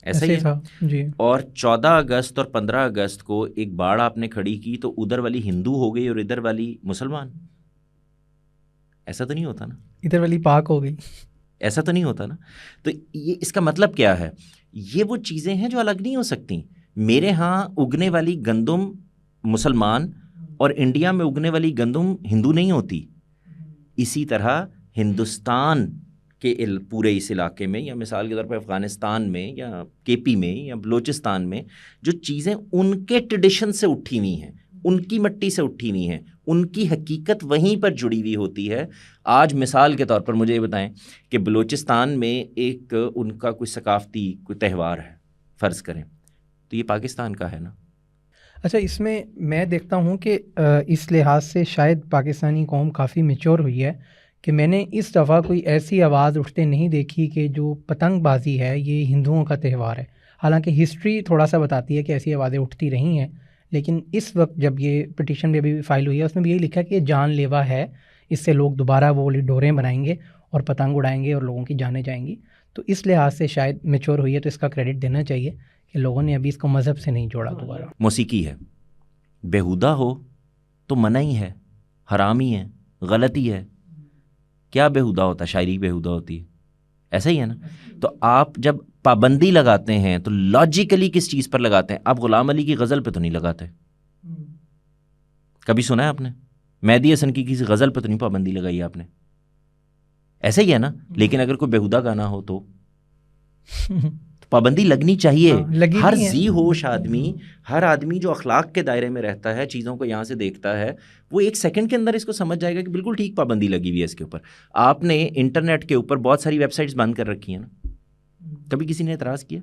ایسا ہی تھا جی۔ اور 14 اگست اور 15 اگست کو ایک باڑ آپ نے کھڑی کی تو ادھر والی ہندو ہو گئی اور ادھر والی مسلمان، ایسا تو نہیں ہوتا نا؟ ادھر والی پاک ہو گئی، ایسا تو نہیں ہوتا نا؟ تو یہ اس کا مطلب کیا ہے؟ یہ وہ چیزیں ہیں جو الگ نہیں ہو سکتی۔ میرے ہاں اگنے والی گندم مسلمان اور انڈیا میں اگنے والی گندم ہندو نہیں ہوتی۔ اسی طرح ہندوستان کے پورے اس علاقے میں، یا مثال کے طور پہ افغانستان میں یا کے پی میں یا بلوچستان میں جو چیزیں ان کے ٹریڈیشن سے اٹھی ہوئی ہیں، ان کی مٹی سے اٹھی ہوئی ہیں، ان کی حقیقت وہیں پر جڑی ہوئی ہوتی ہے۔ آج مثال کے طور پر مجھے یہ بتائیں کہ بلوچستان میں ایک ان کا کوئی ثقافتی کوئی تہوار ہے، فرض کریں، تو یہ پاکستان کا ہے نا؟ اچھا، اس میں دیکھتا ہوں کہ اس لحاظ سے شاید پاکستانی قوم کافی میچور ہوئی ہے کہ میں نے اس دفعہ کوئی ایسی آواز اٹھتے نہیں دیکھی کہ جو پتنگ بازی ہے یہ ہندوؤں کا تہوار ہے۔ حالانکہ ہسٹری تھوڑا سا بتاتی ہے کہ ایسی آوازیں اٹھتی رہی ہیں، لیکن اس وقت جب یہ پٹیشن بھی ابھی فائل ہوئی ہے، اس میں بھی یہی لکھا ہے کہ یہ جان لیوا ہے، اس سے لوگ دوبارہ وہ والی ڈوریں بنائیں گے اور پتنگ اڑائیں گے اور لوگوں کی جانیں جائیں گی. تو اس لحاظ سے شاید میچور ہوئی ہے, تو اس کا کریڈٹ دینا چاہیے کہ لوگوں نے ابھی اس کو مذہب سے نہیں جوڑا دوبارہ. موسیقی ہے, بیہودہ ہو تو منع ہی ہے, حرام ہی ہے, غلطی ہے. کیا بیہودہ ہوتا ہے؟ شاعری بیہودہ ہوتی ہے, ایسا ہی ہے نا. تو آپ جب پابندی لگاتے ہیں تو لاجیکلی کس چیز پر لگاتے ہیں؟ آپ غلام علی کی غزل پہ تو نہیں لگاتے. کبھی سنا ہے آپ نے مہدی حسن کی کسی غزل پہ تو نہیں پابندی لگائی آپ نے؟ ایسا ہی ہے نا. لیکن اگر کوئی بیہودہ گانا ہو تو پابندی لگنی چاہیے. ہر ذی ہوش آدمی, ہر آدمی جو اخلاق کے دائرے میں رہتا ہے, چیزوں کو یہاں سے دیکھتا ہے, وہ ایک سیکنڈ کے اندر اس کو سمجھ جائے گا کہ بالکل ٹھیک پابندی لگی ہوئی ہے اس کے اوپر. آپ نے انٹرنیٹ کے اوپر بہت ساری ویب سائٹس بند کر رکھی ہیں نا, کبھی کسی نے اعتراض کیا؟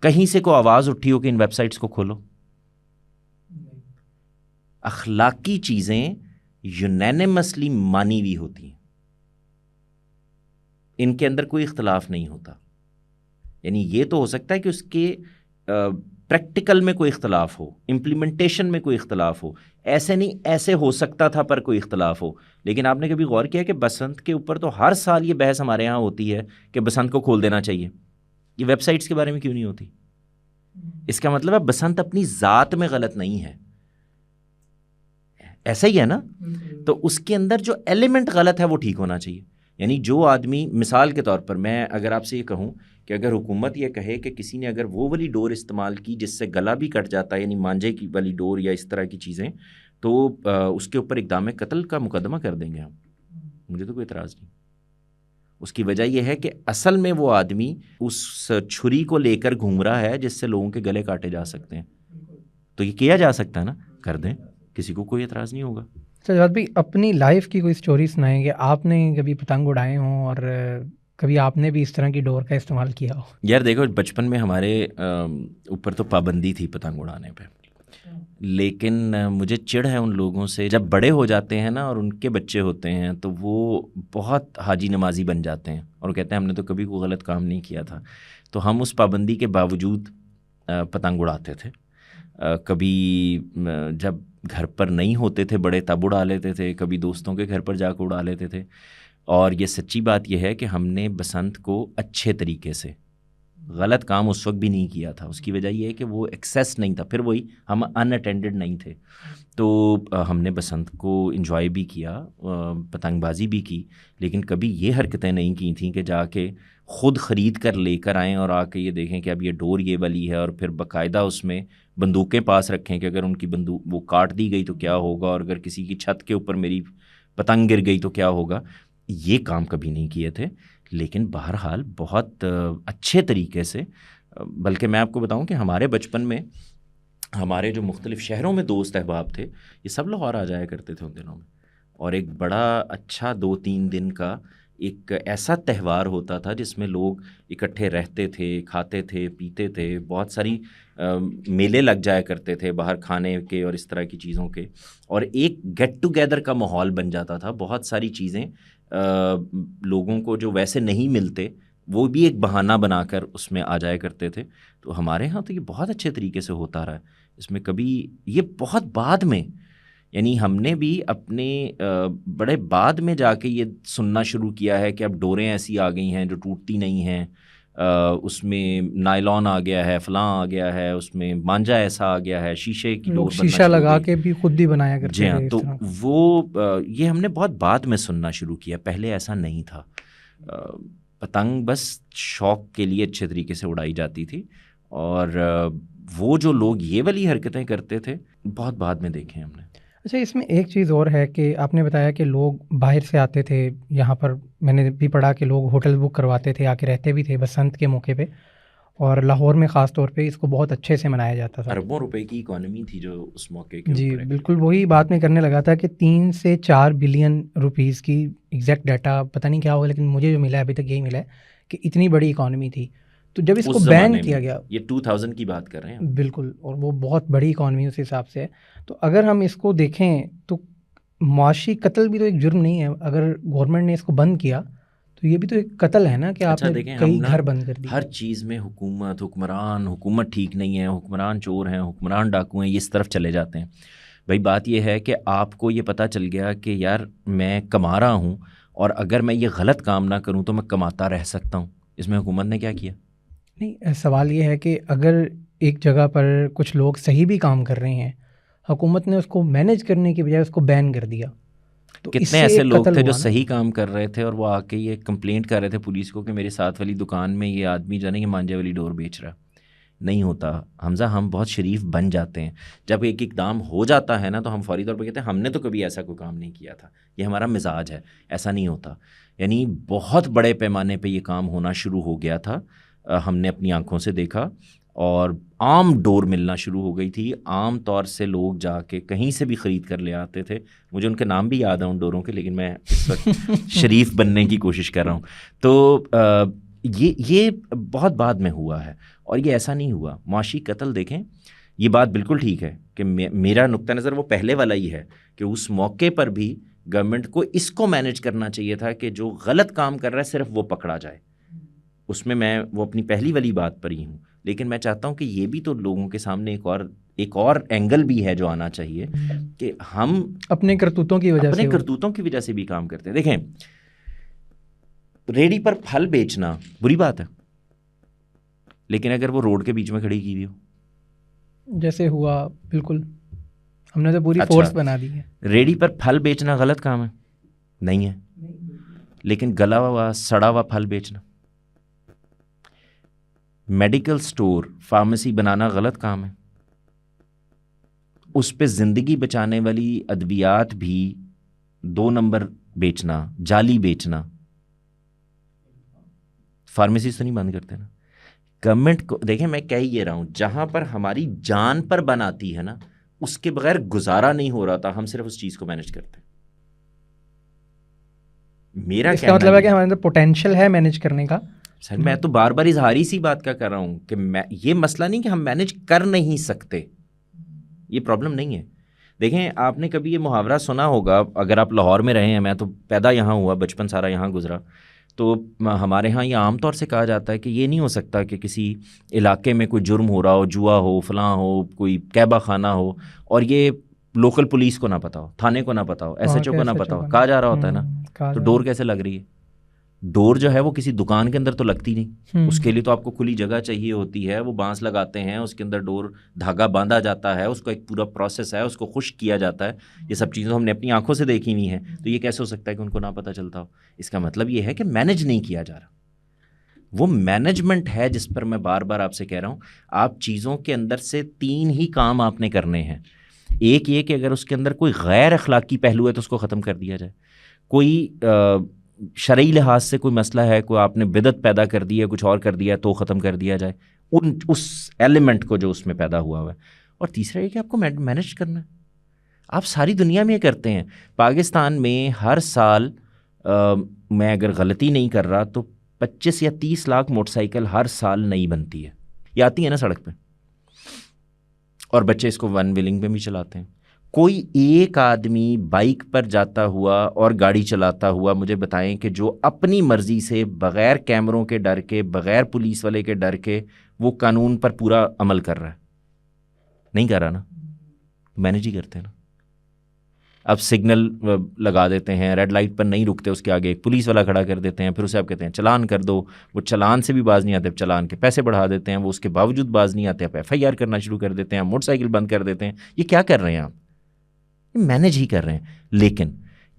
کہیں سے کوئی آواز اٹھی ہو کہ ان ویب سائٹس کو کھولو؟ اخلاقی چیزیں یونینمسلی مانی ہوئی ہوتی ہیں, ان کے اندر کوئی اختلاف نہیں ہوتا. یعنی یہ تو ہو سکتا ہے کہ اس کے پریکٹیکل میں کوئی اختلاف ہو, امپلیمنٹیشن میں کوئی اختلاف ہو, ایسے نہیں ایسے ہو سکتا تھا پر کوئی اختلاف ہو. لیکن آپ نے کبھی غور کیا کہ بسنت کے اوپر تو ہر سال یہ بحث ہمارے ہاں ہوتی ہے کہ بسنت کو کھول دینا چاہیے. یہ ویب سائٹس کے بارے میں کیوں نہیں ہوتی؟ اس کا مطلب ہے بسنت اپنی ذات میں غلط نہیں ہے, ایسا ہی ہے نا. تو اس کے اندر جو ایلیمنٹ غلط ہے وہ ٹھیک ہونا چاہیے. یعنی جو آدمی, مثال کے طور پر میں اگر آپ سے یہ کہوں کہ اگر حکومت یہ کہے کہ کسی نے اگر وہ والی ڈور استعمال کی جس سے گلا بھی کٹ جاتا ہے, یعنی مانجے کی والی ڈور یا اس طرح کی چیزیں, تو اس کے اوپر اقدام قتل کا مقدمہ کر دیں گے ہم. مجھے تو کوئی اعتراض نہیں. اس کی وجہ یہ ہے کہ اصل میں وہ آدمی اس چھری کو لے کر گھوم رہا ہے جس سے لوگوں کے گلے کاٹے جا سکتے ہیں. تو یہ کیا جا سکتا ہے نا, کر دیں, کسی کو کوئی اعتراض نہیں ہوگا. سجاد بھائی, اپنی لائف کی کوئی سٹوری سنائیں گے, آپ نے کبھی پتنگ اڑائے ہوں اور کبھی آپ نے بھی اس طرح کی ڈور کا استعمال کیا ہو؟ یار دیکھو, بچپن میں ہمارے اوپر تو پابندی تھی پتنگ اڑانے پہ, لیکن مجھے چڑ ہے ان لوگوں سے جب بڑے ہو جاتے ہیں نا اور ان کے بچے ہوتے ہیں تو وہ بہت حاجی نمازی بن جاتے ہیں اور کہتے ہیں ہم نے تو کبھی کوئی غلط کام نہیں کیا تھا. تو ہم اس پابندی کے باوجود پتنگ اڑاتے تھے. کبھی جب گھر پر نہیں ہوتے تھے بڑے تب اڑا لیتے تھے, کبھی دوستوں کے گھر پر جا کے اڑا لیتے تھے. اور یہ سچی بات یہ ہے کہ ہم نے بسنت کو اچھے طریقے سے, غلط کام اس وقت بھی نہیں کیا تھا. اس کی وجہ یہ ہے کہ وہ ایکسیس نہیں تھا, پھر وہی ہم ان اٹینڈڈ نہیں تھے. تو ہم نے بسنت کو انجوائے بھی کیا, پتنگ بازی بھی کی, لیکن کبھی یہ حرکتیں نہیں کی تھیں کہ جا کے خود خرید کر لے کر آئیں اور آ کے یہ دیکھیں کہ اب یہ ڈور یہ والی ہے, اور پھر باقاعدہ اس میں بندوقیں پاس رکھیں کہ اگر ان کی بندوق وہ کاٹ دی گئی تو کیا ہوگا, اور اگر کسی کی چھت کے اوپر میری پتنگ گر گئی تو کیا ہوگا. یہ کام کبھی نہیں کیے تھے. لیکن بہرحال بہت اچھے طریقے سے, بلکہ میں آپ کو بتاؤں کہ ہمارے بچپن میں ہمارے جو مختلف شہروں میں دوست احباب تھے یہ سب لاہور آ جایا کرتے تھے ان دنوں میں, اور ایک بڑا اچھا 2-3 دن کا ایک ایسا تہوار ہوتا تھا جس میں لوگ اکٹھے رہتے تھے, کھاتے تھے, پیتے تھے. بہت ساری میلے لگ جایا کرتے تھے باہر کھانے کے اور اس طرح کی چیزوں کے, اور ایک گیٹ ٹوگیدر کا ماحول بن جاتا تھا. بہت ساری چیزیں لوگوں کو جو ویسے نہیں ملتے وہ بھی ایک بہانہ بنا کر اس میں آ جایا کرتے تھے. تو ہمارے ہاں تو یہ بہت اچھے طریقے سے ہوتا رہا ہے. اس میں کبھی یہ بہت بعد میں, یعنی ہم نے بھی اپنے بڑے بعد میں جا کے یہ سننا شروع کیا ہے کہ اب ڈوریں ایسی آ گئی ہیں جو ٹوٹتی نہیں ہیں, اس میں نائلون آ گیا ہے, فلاں آ گیا ہے, اس میں مانجا ایسا آ گیا ہے, شیشے کی ڈور بننا شیشہ لگا کے بھی خود بھی بنایا کرتے تھے. جی ہاں, تھے. تو وہ یہ ہم نے بہت بعد میں سننا شروع کیا, پہلے ایسا نہیں تھا. پتنگ بس شوق کے لیے اچھے طریقے سے اڑائی جاتی تھی, اور وہ جو لوگ یہ والی حرکتیں کرتے تھے بہت بعد میں دیکھے ہم نے. اچھا, اس میں ایک چیز اور ہے کہ آپ نے بتایا کہ لوگ باہر سے آتے تھے یہاں پر, میں نے بھی پڑھا کہ لوگ ہوٹل بک کرواتے تھے, آ کے رہتے بھی تھے بسنت کے موقع پہ, اور لاہور میں خاص طور پہ اس کو بہت اچھے سے منایا جاتا تھا. اربوں روپے کی اکانومی تھی جو اس موقع کے جی بالکل وہی بات میں کرنے لگا تھا کہ 3 سے 4 بلین روپیز کی ایگزیکٹ ڈیٹا پتہ نہیں کیا ہوگا, لیکن مجھے جو ملا ہے ابھی تک یہی ملا ہے کہ اتنی بڑی اکانومی تھی. تو جب اس کو بین کیا گیا, یہ 2000 کی بات کر رہے ہیں بالکل, اور وہ بہت بڑی اکانومی اس حساب سے ہے. تو اگر ہم اس کو دیکھیں تو معاشی قتل بھی تو ایک جرم نہیں ہے. اگر گورنمنٹ نے اس کو بند کیا تو یہ بھی تو ایک قتل ہے نا کہ آپ نے کئی گھر بند کر دی. ہر چیز میں حکومت ٹھیک نہیں ہے, حکمران چور ہیں, حکمران ڈاکو ہیں, یہ اس طرف چلے جاتے ہیں. بھائی بات یہ ہے کہ آپ کو یہ پتہ چل گیا کہ یار میں کما رہا ہوں اور اگر میں یہ غلط کام نہ کروں تو میں کماتا رہ سکتا ہوں. اس میں حکومت نے کیا کیا؟ نہیں، سوال یہ ہے کہ اگر ایک جگہ پر کچھ لوگ صحیح بھی کام کر رہے ہیں، حکومت نے اس کو مینیج کرنے کی بجائے اس کو بین کر دیا. تو اس کتنے سے ایسے ایک لوگ قتل تھے جو ہوا نا. صحیح کام کر رہے تھے اور وہ آ کے یہ کمپلینٹ کر رہے تھے پولیس کو کہ میرے ساتھ والی دکان میں یہ آدمی جو ہے نا یہ مانجے والی ڈور بیچ رہا. نہیں ہوتا حمزہ، ہم بہت شریف بن جاتے ہیں. جب ایک اقدام ہو جاتا ہے نا تو ہم فوری طور پہ کہتے ہیں ہم نے تو کبھی ایسا کوئی کام نہیں کیا تھا، یہ ہمارا مزاج ہے. ایسا نہیں ہوتا. یعنی بہت بڑے پیمانے پہ یہ کام ہونا شروع ہو گیا تھا. ہم نے اپنی آنکھوں سے دیکھا اور عام ڈور ملنا شروع ہو گئی تھی. عام طور سے لوگ جا کے کہیں سے بھی خرید کر لے آتے تھے. مجھے ان کے نام بھی یاد ہیں ان ڈوروں کے، لیکن میں اس وقت شریف بننے کی کوشش کر رہا ہوں. تو یہ بہت بعد میں ہوا ہے اور یہ ایسا نہیں ہوا. معاشی قتل دیکھیں، یہ بات بالکل ٹھیک ہے کہ میرا نقطہ نظر وہ پہلے والا ہی ہے کہ اس موقع پر بھی گورنمنٹ کو اس کو مینیج کرنا چاہیے تھا کہ جو غلط کام کر رہا ہے صرف وہ پکڑا جائے. اس میں وہ اپنی پہلی والی بات پر ہی ہوں. لیکن میں چاہتا ہوں کہ یہ بھی تو لوگوں کے سامنے ایک اور اینگل بھی ہے جو آنا چاہیے کہ ہم اپنے کرتوتوں کی وجہ سے بھی کام کرتے ہیں. دیکھیں، ریڑھی پر پھل بیچنا بری بات ہے، لیکن اگر وہ روڈ کے بیچ میں کھڑی کی ہوئی ہو جیسے ہوا، بالکل ہم نے تو پوری فورس بنا دی ہے. ریڑھی پر پھل بیچنا غلط کام ہے؟ نہیں ہے. لیکن گلا ہوا سڑا ہوا پھل بیچنا، میڈیکل سٹور فارمیسی بنانا غلط کام ہے. اس پہ زندگی بچانے والی ادویات بھی 2 نمبر بیچنا، جعلی بیچنا. فارمیسی تو نہیں بند کرتے نا. گورنمنٹ کو دیکھیں، میں کہہ یہ رہا ہوں جہاں پر ہماری جان پر بناتی ہے نا اس کے بغیر گزارا نہیں ہو رہا تھا، ہم صرف اس چیز کو مینیج کرتے ہیں. میرا اس کا مطلب ہے کہ ہمارے اندر پوٹینشیل ہے مینیج کرنے کا. سر میں تو بار بار اظہاری سی بات کا کر رہا ہوں کہ یہ مسئلہ نہیں کہ ہم مینیج کر نہیں سکتے، یہ پرابلم نہیں ہے. دیکھیں، آپ نے کبھی یہ محاورہ سنا ہوگا، اگر آپ لاہور میں رہے ہیں، میں تو پیدا یہاں ہوا، بچپن سارا یہاں گزرا، تو ہمارے ہاں یہ عام طور سے کہا جاتا ہے کہ یہ نہیں ہو سکتا کہ کسی علاقے میں کوئی جرم ہو رہا ہو، جوا ہو، فلاں ہو، کوئی قیبہ خانہ ہو، اور یہ لوکل پولیس کو نہ پتہ ہو، تھانے کو نہ پتہ ہو، ایس ایچ او کو نہ پتہ ہو. کہا جا رہا ہوتا ہے نا. تو ڈور کیسے لگ رہی ہے؟ ڈور جو ہے وہ کسی دکان کے اندر تو لگتی نہیں. اس کے لیے تو آپ کو کھلی جگہ چاہیے ہوتی ہے. وہ بانس لگاتے ہیں، اس کے اندر ڈور دھاگا باندھا جاتا ہے، اس کا ایک پورا پروسیس ہے، اس کو خشک کیا جاتا ہے. یہ سب چیزیں ہم نے اپنی آنکھوں سے دیکھی ہوئی ہیں. تو یہ کیسے ہو سکتا ہے کہ ان کو نہ پتہ چلتا ہو؟ اس کا مطلب یہ ہے کہ مینیج نہیں کیا جا رہا. وہ مینجمنٹ ہے جس پر میں بار بار آپ سے کہہ رہا ہوں. آپ چیزوں کے اندر سے 3 ہی کام آپ نے کرنے ہیں. ایک یہ کہ اگر اس کے اندر کوئی غیر اخلاقی پہلو ہے تو اس کو ختم کر دیا جائے. کوئی شرعی لحاظ سے کوئی مسئلہ ہے، کوئی آپ نے بدعت پیدا کر دی ہے، کچھ اور کر دیا ہے، تو ختم کر دیا جائے اس ایلیمنٹ کو جو اس میں پیدا ہوا ہے. اور تیسرا یہ کہ آپ کو مینیج کرنا ہے. آپ ساری دنیا میں یہ کرتے ہیں. پاکستان میں ہر سال میں اگر غلطی نہیں کر رہا تو 25 یا 30 لاکھ موٹر سائیکل ہر سال نئی بنتی ہے. یہ آتی ہے نا سڑک پہ، اور بچے اس کو ون ویلنگ پہ بھی چلاتے ہیں. کوئی ایک آدمی بائک پر جاتا ہوا اور گاڑی چلاتا ہوا مجھے بتائیں کہ جو اپنی مرضی سے بغیر کیمروں کے ڈر کے، بغیر پولیس والے کے ڈر کے وہ قانون پر پورا عمل کر رہا ہے؟ نہیں کر رہا نا. مینیج ہی کرتے ہیں نا. اب سگنل لگا دیتے ہیں، ریڈ لائٹ پر نہیں رکتے، اس کے آگے ایک پولیس والا کھڑا کر دیتے ہیں، پھر اسے آپ کہتے ہیں چلان کر دو. وہ چلان سے بھی باز نہیں آتے، چلان کے پیسے بڑھا دیتے ہیں. وہ اس کے باوجود باز نہیں آتے، آپ ایف آئی آر کرنا شروع کر دیتے ہیں، موٹر سائیکل بند کر دیتے ہیں. یہ کیا کر رہے ہیں آپ؟ مینیج ہی کر رہے ہیں. لیکن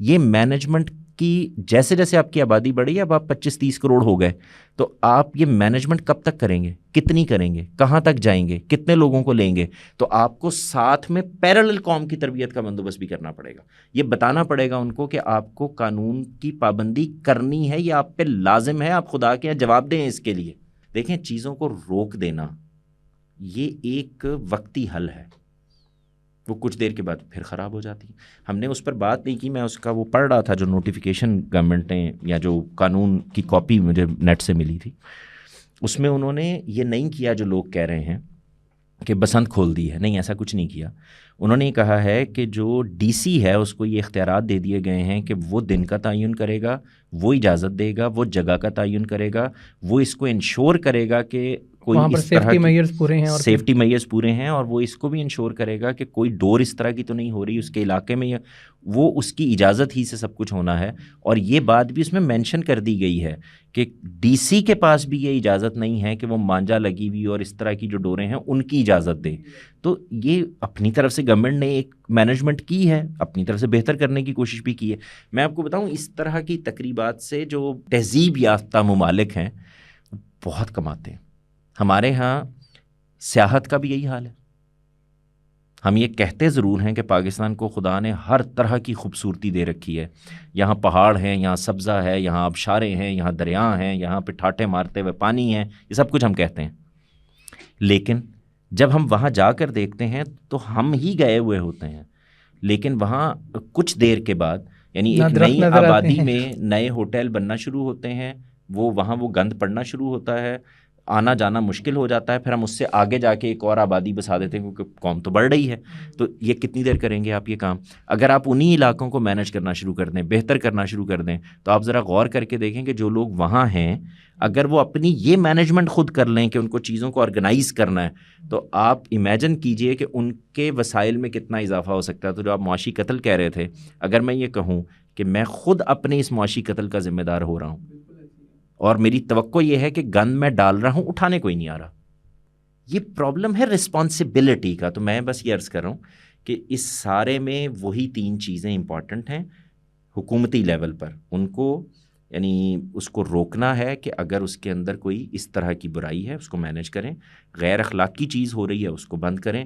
یہ مینجمنٹ کی جیسے جیسے آپ کی آبادی بڑھی، اب آپ 25-30 کروڑ ہو گئے، تو آپ یہ مینجمنٹ کب تک کریں گے؟ کتنی کریں گے؟ کہاں تک جائیں گے؟ کتنے لوگوں کو لیں گے؟ تو آپ کو ساتھ میں پیرالل قوم کی تربیت کا بندوبست بھی کرنا پڑے گا. یہ بتانا پڑے گا ان کو کہ آپ کو قانون کی پابندی کرنی ہے، یہ آپ پہ لازم ہے. آپ خدا کے جواب دیں اس کے لیے. دیکھیں، چیزوں کو روک دینا یہ ایک وقتی حل ہے، وہ کچھ دیر کے بعد پھر خراب ہو جاتی ہے. ہم نے اس پر بات نہیں کی. میں اس کا وہ پڑھ رہا تھا جو نوٹیفیکیشن گورنمنٹ نے یا جو قانون کی کاپی مجھے نیٹ سے ملی تھی، اس میں انہوں نے یہ نہیں کیا جو لوگ کہہ رہے ہیں کہ بسنت کھول دی ہے. نہیں، ایسا کچھ نہیں کیا. انہوں نے یہ کہا ہے کہ جو ڈی سی ہے اس کو یہ اختیارات دے دیے گئے ہیں کہ وہ دن کا تعین کرے گا، وہ اجازت دے گا، وہ جگہ کا تعین کرے گا، وہ اس کو انشور کرے گا کہ کوئی وہاں پر اس طرح سیفٹی کی میئرز پورے ہیں، اور سیفٹی میئرز پورے ہیں، اور وہ اس کو بھی انشور کرے گا کہ کوئی ڈور اس طرح کی تو نہیں ہو رہی اس کے علاقے میں، وہ اس کی اجازت ہی سے سب کچھ ہونا ہے. اور یہ بات بھی اس میں مینشن کر دی گئی ہے کہ ڈی سی کے پاس بھی یہ اجازت نہیں ہے کہ وہ مانجا لگی ہوئی اور اس طرح کی جو ڈوریں ہیں ان کی اجازت دے. تو یہ اپنی طرف سے گورنمنٹ نے ایک مینجمنٹ کی ہے، اپنی طرف سے بہتر کرنے کی کوشش بھی کی ہے. میں آپ کو بتاؤں اس طرح کی تقریبات سے جو تہذیب یافتہ ممالک ہیں بہت کماتے ہیں. ہمارے ہاں سیاحت کا بھی یہی حال ہے. ہم یہ کہتے ضرور ہیں کہ پاکستان کو خدا نے ہر طرح کی خوبصورتی دے رکھی ہے، یہاں پہاڑ ہیں، یہاں سبزہ ہے، یہاں آبشاریں ہیں، یہاں دریا ہیں، یہاں پہ ٹھاٹے مارتے ہوئے پانی ہیں، یہ سب کچھ ہم کہتے ہیں. لیکن جب ہم وہاں جا کر دیکھتے ہیں تو ہم ہی گئے ہوئے ہوتے ہیں، لیکن وہاں کچھ دیر کے بعد یعنی نہ ایک درخت نئی نظر آتے آبادی ہیں. میں نئے ہوٹل بننا شروع ہوتے ہیں، وہاں وہ گند پڑنا شروع ہوتا ہے، آنا جانا مشکل ہو جاتا ہے. پھر ہم اس سے آگے جا کے ایک اور آبادی بسا دیتے ہیں کیونکہ قوم تو بڑھ رہی ہے. تو یہ کتنی دیر کریں گے آپ یہ کام؟ اگر آپ انہی علاقوں کو مینیج کرنا شروع کر دیں، بہتر کرنا شروع کر دیں، تو آپ ذرا غور کر کے دیکھیں کہ جو لوگ وہاں ہیں اگر وہ اپنی یہ مینجمنٹ خود کر لیں کہ ان کو چیزوں کو آرگنائز کرنا ہے، تو آپ امیجن کیجئے کہ ان کے وسائل میں کتنا اضافہ ہو سکتا ہے. تو جو آپ معاشی قتل کہہ رہے تھے، اگر میں یہ کہوں کہ میں خود اپنے اس معاشی قتل کا ذمہ دار ہو رہا ہوں اور میری توقع یہ ہے کہ گند میں ڈال رہا ہوں، اٹھانے کوئی نہیں آ رہا، یہ پرابلم ہے رسپانسبلٹی کا. تو میں بس یہ عرض کر رہا ہوں کہ اس سارے میں وہی 3 چیزیں امپورٹنٹ ہیں حکومتی لیول پر. ان کو یعنی اس کو روکنا ہے کہ اگر اس کے اندر کوئی اس طرح کی برائی ہے اس کو مینیج کریں، غیر اخلاقی چیز ہو رہی ہے اس کو بند کریں،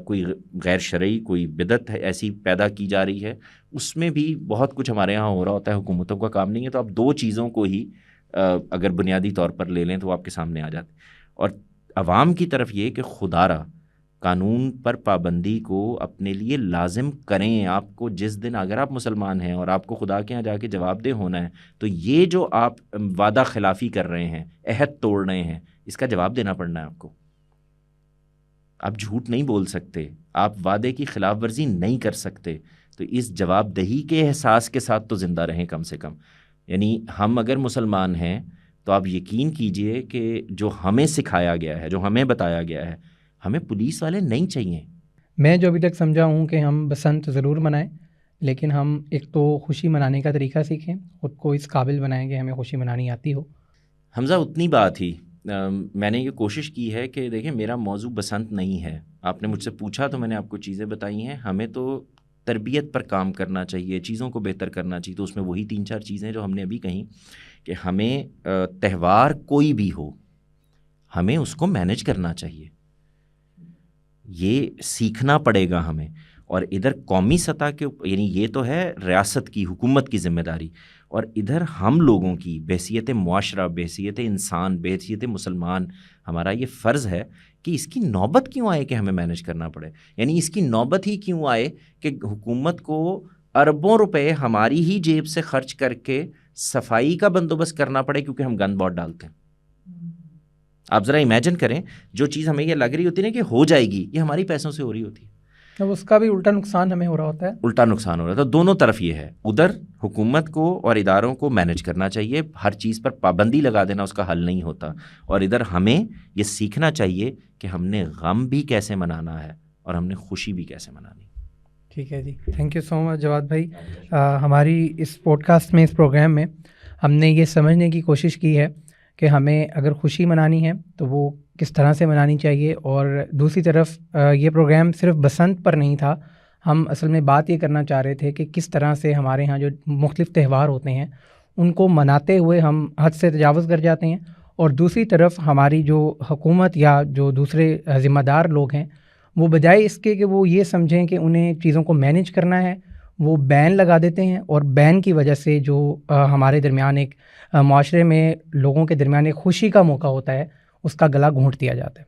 کوئی غیر شرعی کوئی بدعت ہے ایسی پیدا کی جا رہی ہے، اس میں بھی بہت کچھ ہمارے یہاں ہو رہا ہوتا ہے، حکومتوں کا کام نہیں ہے. تو آپ 2 چیزوں کو ہی اگر بنیادی طور پر لے لیں تو وہ آپ کے سامنے آ جاتے. اور عوام کی طرف یہ کہ خدا را قانون پر پابندی کو اپنے لیے لازم کریں. آپ کو جس دن اگر آپ مسلمان ہیں اور آپ کو خدا کے یہاں جا کے جواب دہ ہونا ہے، تو یہ جو آپ وعدہ خلافی کر رہے ہیں، عہد توڑ رہے ہیں، اس کا جواب دینا پڑنا ہے آپ کو. آپ جھوٹ نہیں بول سکتے، آپ وعدے کی خلاف ورزی نہیں کر سکتے. تو اس جواب دہی کے احساس کے ساتھ تو زندہ رہیں کم سے کم. یعنی ہم اگر مسلمان ہیں تو آپ یقین کیجئے کہ جو ہمیں سکھایا گیا ہے، جو ہمیں بتایا گیا ہے، ہمیں پولیس والے نہیں چاہیے. میں جو ابھی تک سمجھا ہوں کہ ہم بسنت ضرور منائیں، لیکن ہم ایک تو خوشی منانے کا طریقہ سیکھیں، خود کو اس قابل بنائیں کہ ہمیں خوشی منانی آتی ہو. حمزہ اتنی بات ہی میں نے یہ کوشش کی ہے کہ دیکھیں میرا موضوع بسنت نہیں ہے. آپ نے مجھ سے پوچھا تو میں نے آپ کو چیزیں بتائی ہیں. ہمیں تو تربیت پر کام کرنا چاہیے، چیزوں کو بہتر کرنا چاہیے. تو اس میں وہی 3-4 چیزیں جو ہم نے ابھی کہیں کہ ہمیں تہوار کوئی بھی ہو ہمیں اس کو مینیج کرنا چاہیے، یہ سیکھنا پڑے گا ہمیں. اور ادھر قومی سطح کے یعنی یہ تو ہے ریاست کی حکومت کی ذمہ داری، اور ادھر ہم لوگوں کی بحیثیت معاشرہ، بحیثیت انسان، بحیثیت مسلمان ہمارا یہ فرض ہے کہ اس کی نوبت کیوں آئے کہ ہمیں مینیج کرنا پڑے. یعنی اس کی نوبت ہی کیوں آئے کہ حکومت کو اربوں روپے ہماری ہی جیب سے خرچ کر کے صفائی کا بندوبست کرنا پڑے کیونکہ ہم گند بہت ڈالتے ہیں. آپ ذرا امیجن کریں، جو چیز ہمیں یہ لگ رہی ہوتی ہے نا کہ ہو جائے گی، یہ ہماری پیسوں سے ہو رہی ہوتی ہے. اب اس کا بھی الٹا نقصان ہمیں ہو رہا ہوتا ہے. الٹا نقصان ہو رہا ہے. تو دونوں طرف یہ ہے، ادھر حکومت کو اور اداروں کو مینیج کرنا چاہیے، ہر چیز پر پابندی لگا دینا اس کا حل نہیں ہوتا. اور ادھر ہمیں یہ سیکھنا چاہیے کہ ہم نے غم بھی کیسے منانا ہے اور ہم نے خوشی بھی کیسے منانی. ٹھیک ہے جی، تھینک یو سو مچ جواد بھائی. ہماری اس پوڈ کاسٹ میں، اس پروگرام میں ہم نے یہ سمجھنے کی کوشش کی ہے کہ ہمیں اگر خوشی منانی ہے تو وہ کس طرح سے منانی چاہیے. اور دوسری طرف یہ پروگرام صرف بسنت پر نہیں تھا، ہم اصل میں بات یہ کرنا چاہ رہے تھے کہ کس طرح سے ہمارے ہاں جو مختلف تہوار ہوتے ہیں ان کو مناتے ہوئے ہم حد سے تجاوز کر جاتے ہیں، اور دوسری طرف ہماری جو حکومت یا جو دوسرے ذمہ دار لوگ ہیں وہ بجائے اس کے کہ وہ یہ سمجھیں کہ انہیں چیزوں کو مینیج کرنا ہے، وہ بین لگا دیتے ہیں، اور بین کی وجہ سے جو ہمارے درمیان ایک معاشرے میں لوگوں کے درمیان ایک خوشی کا موقع ہوتا ہے اس کا گلا گھونٹ دیا جاتا ہے.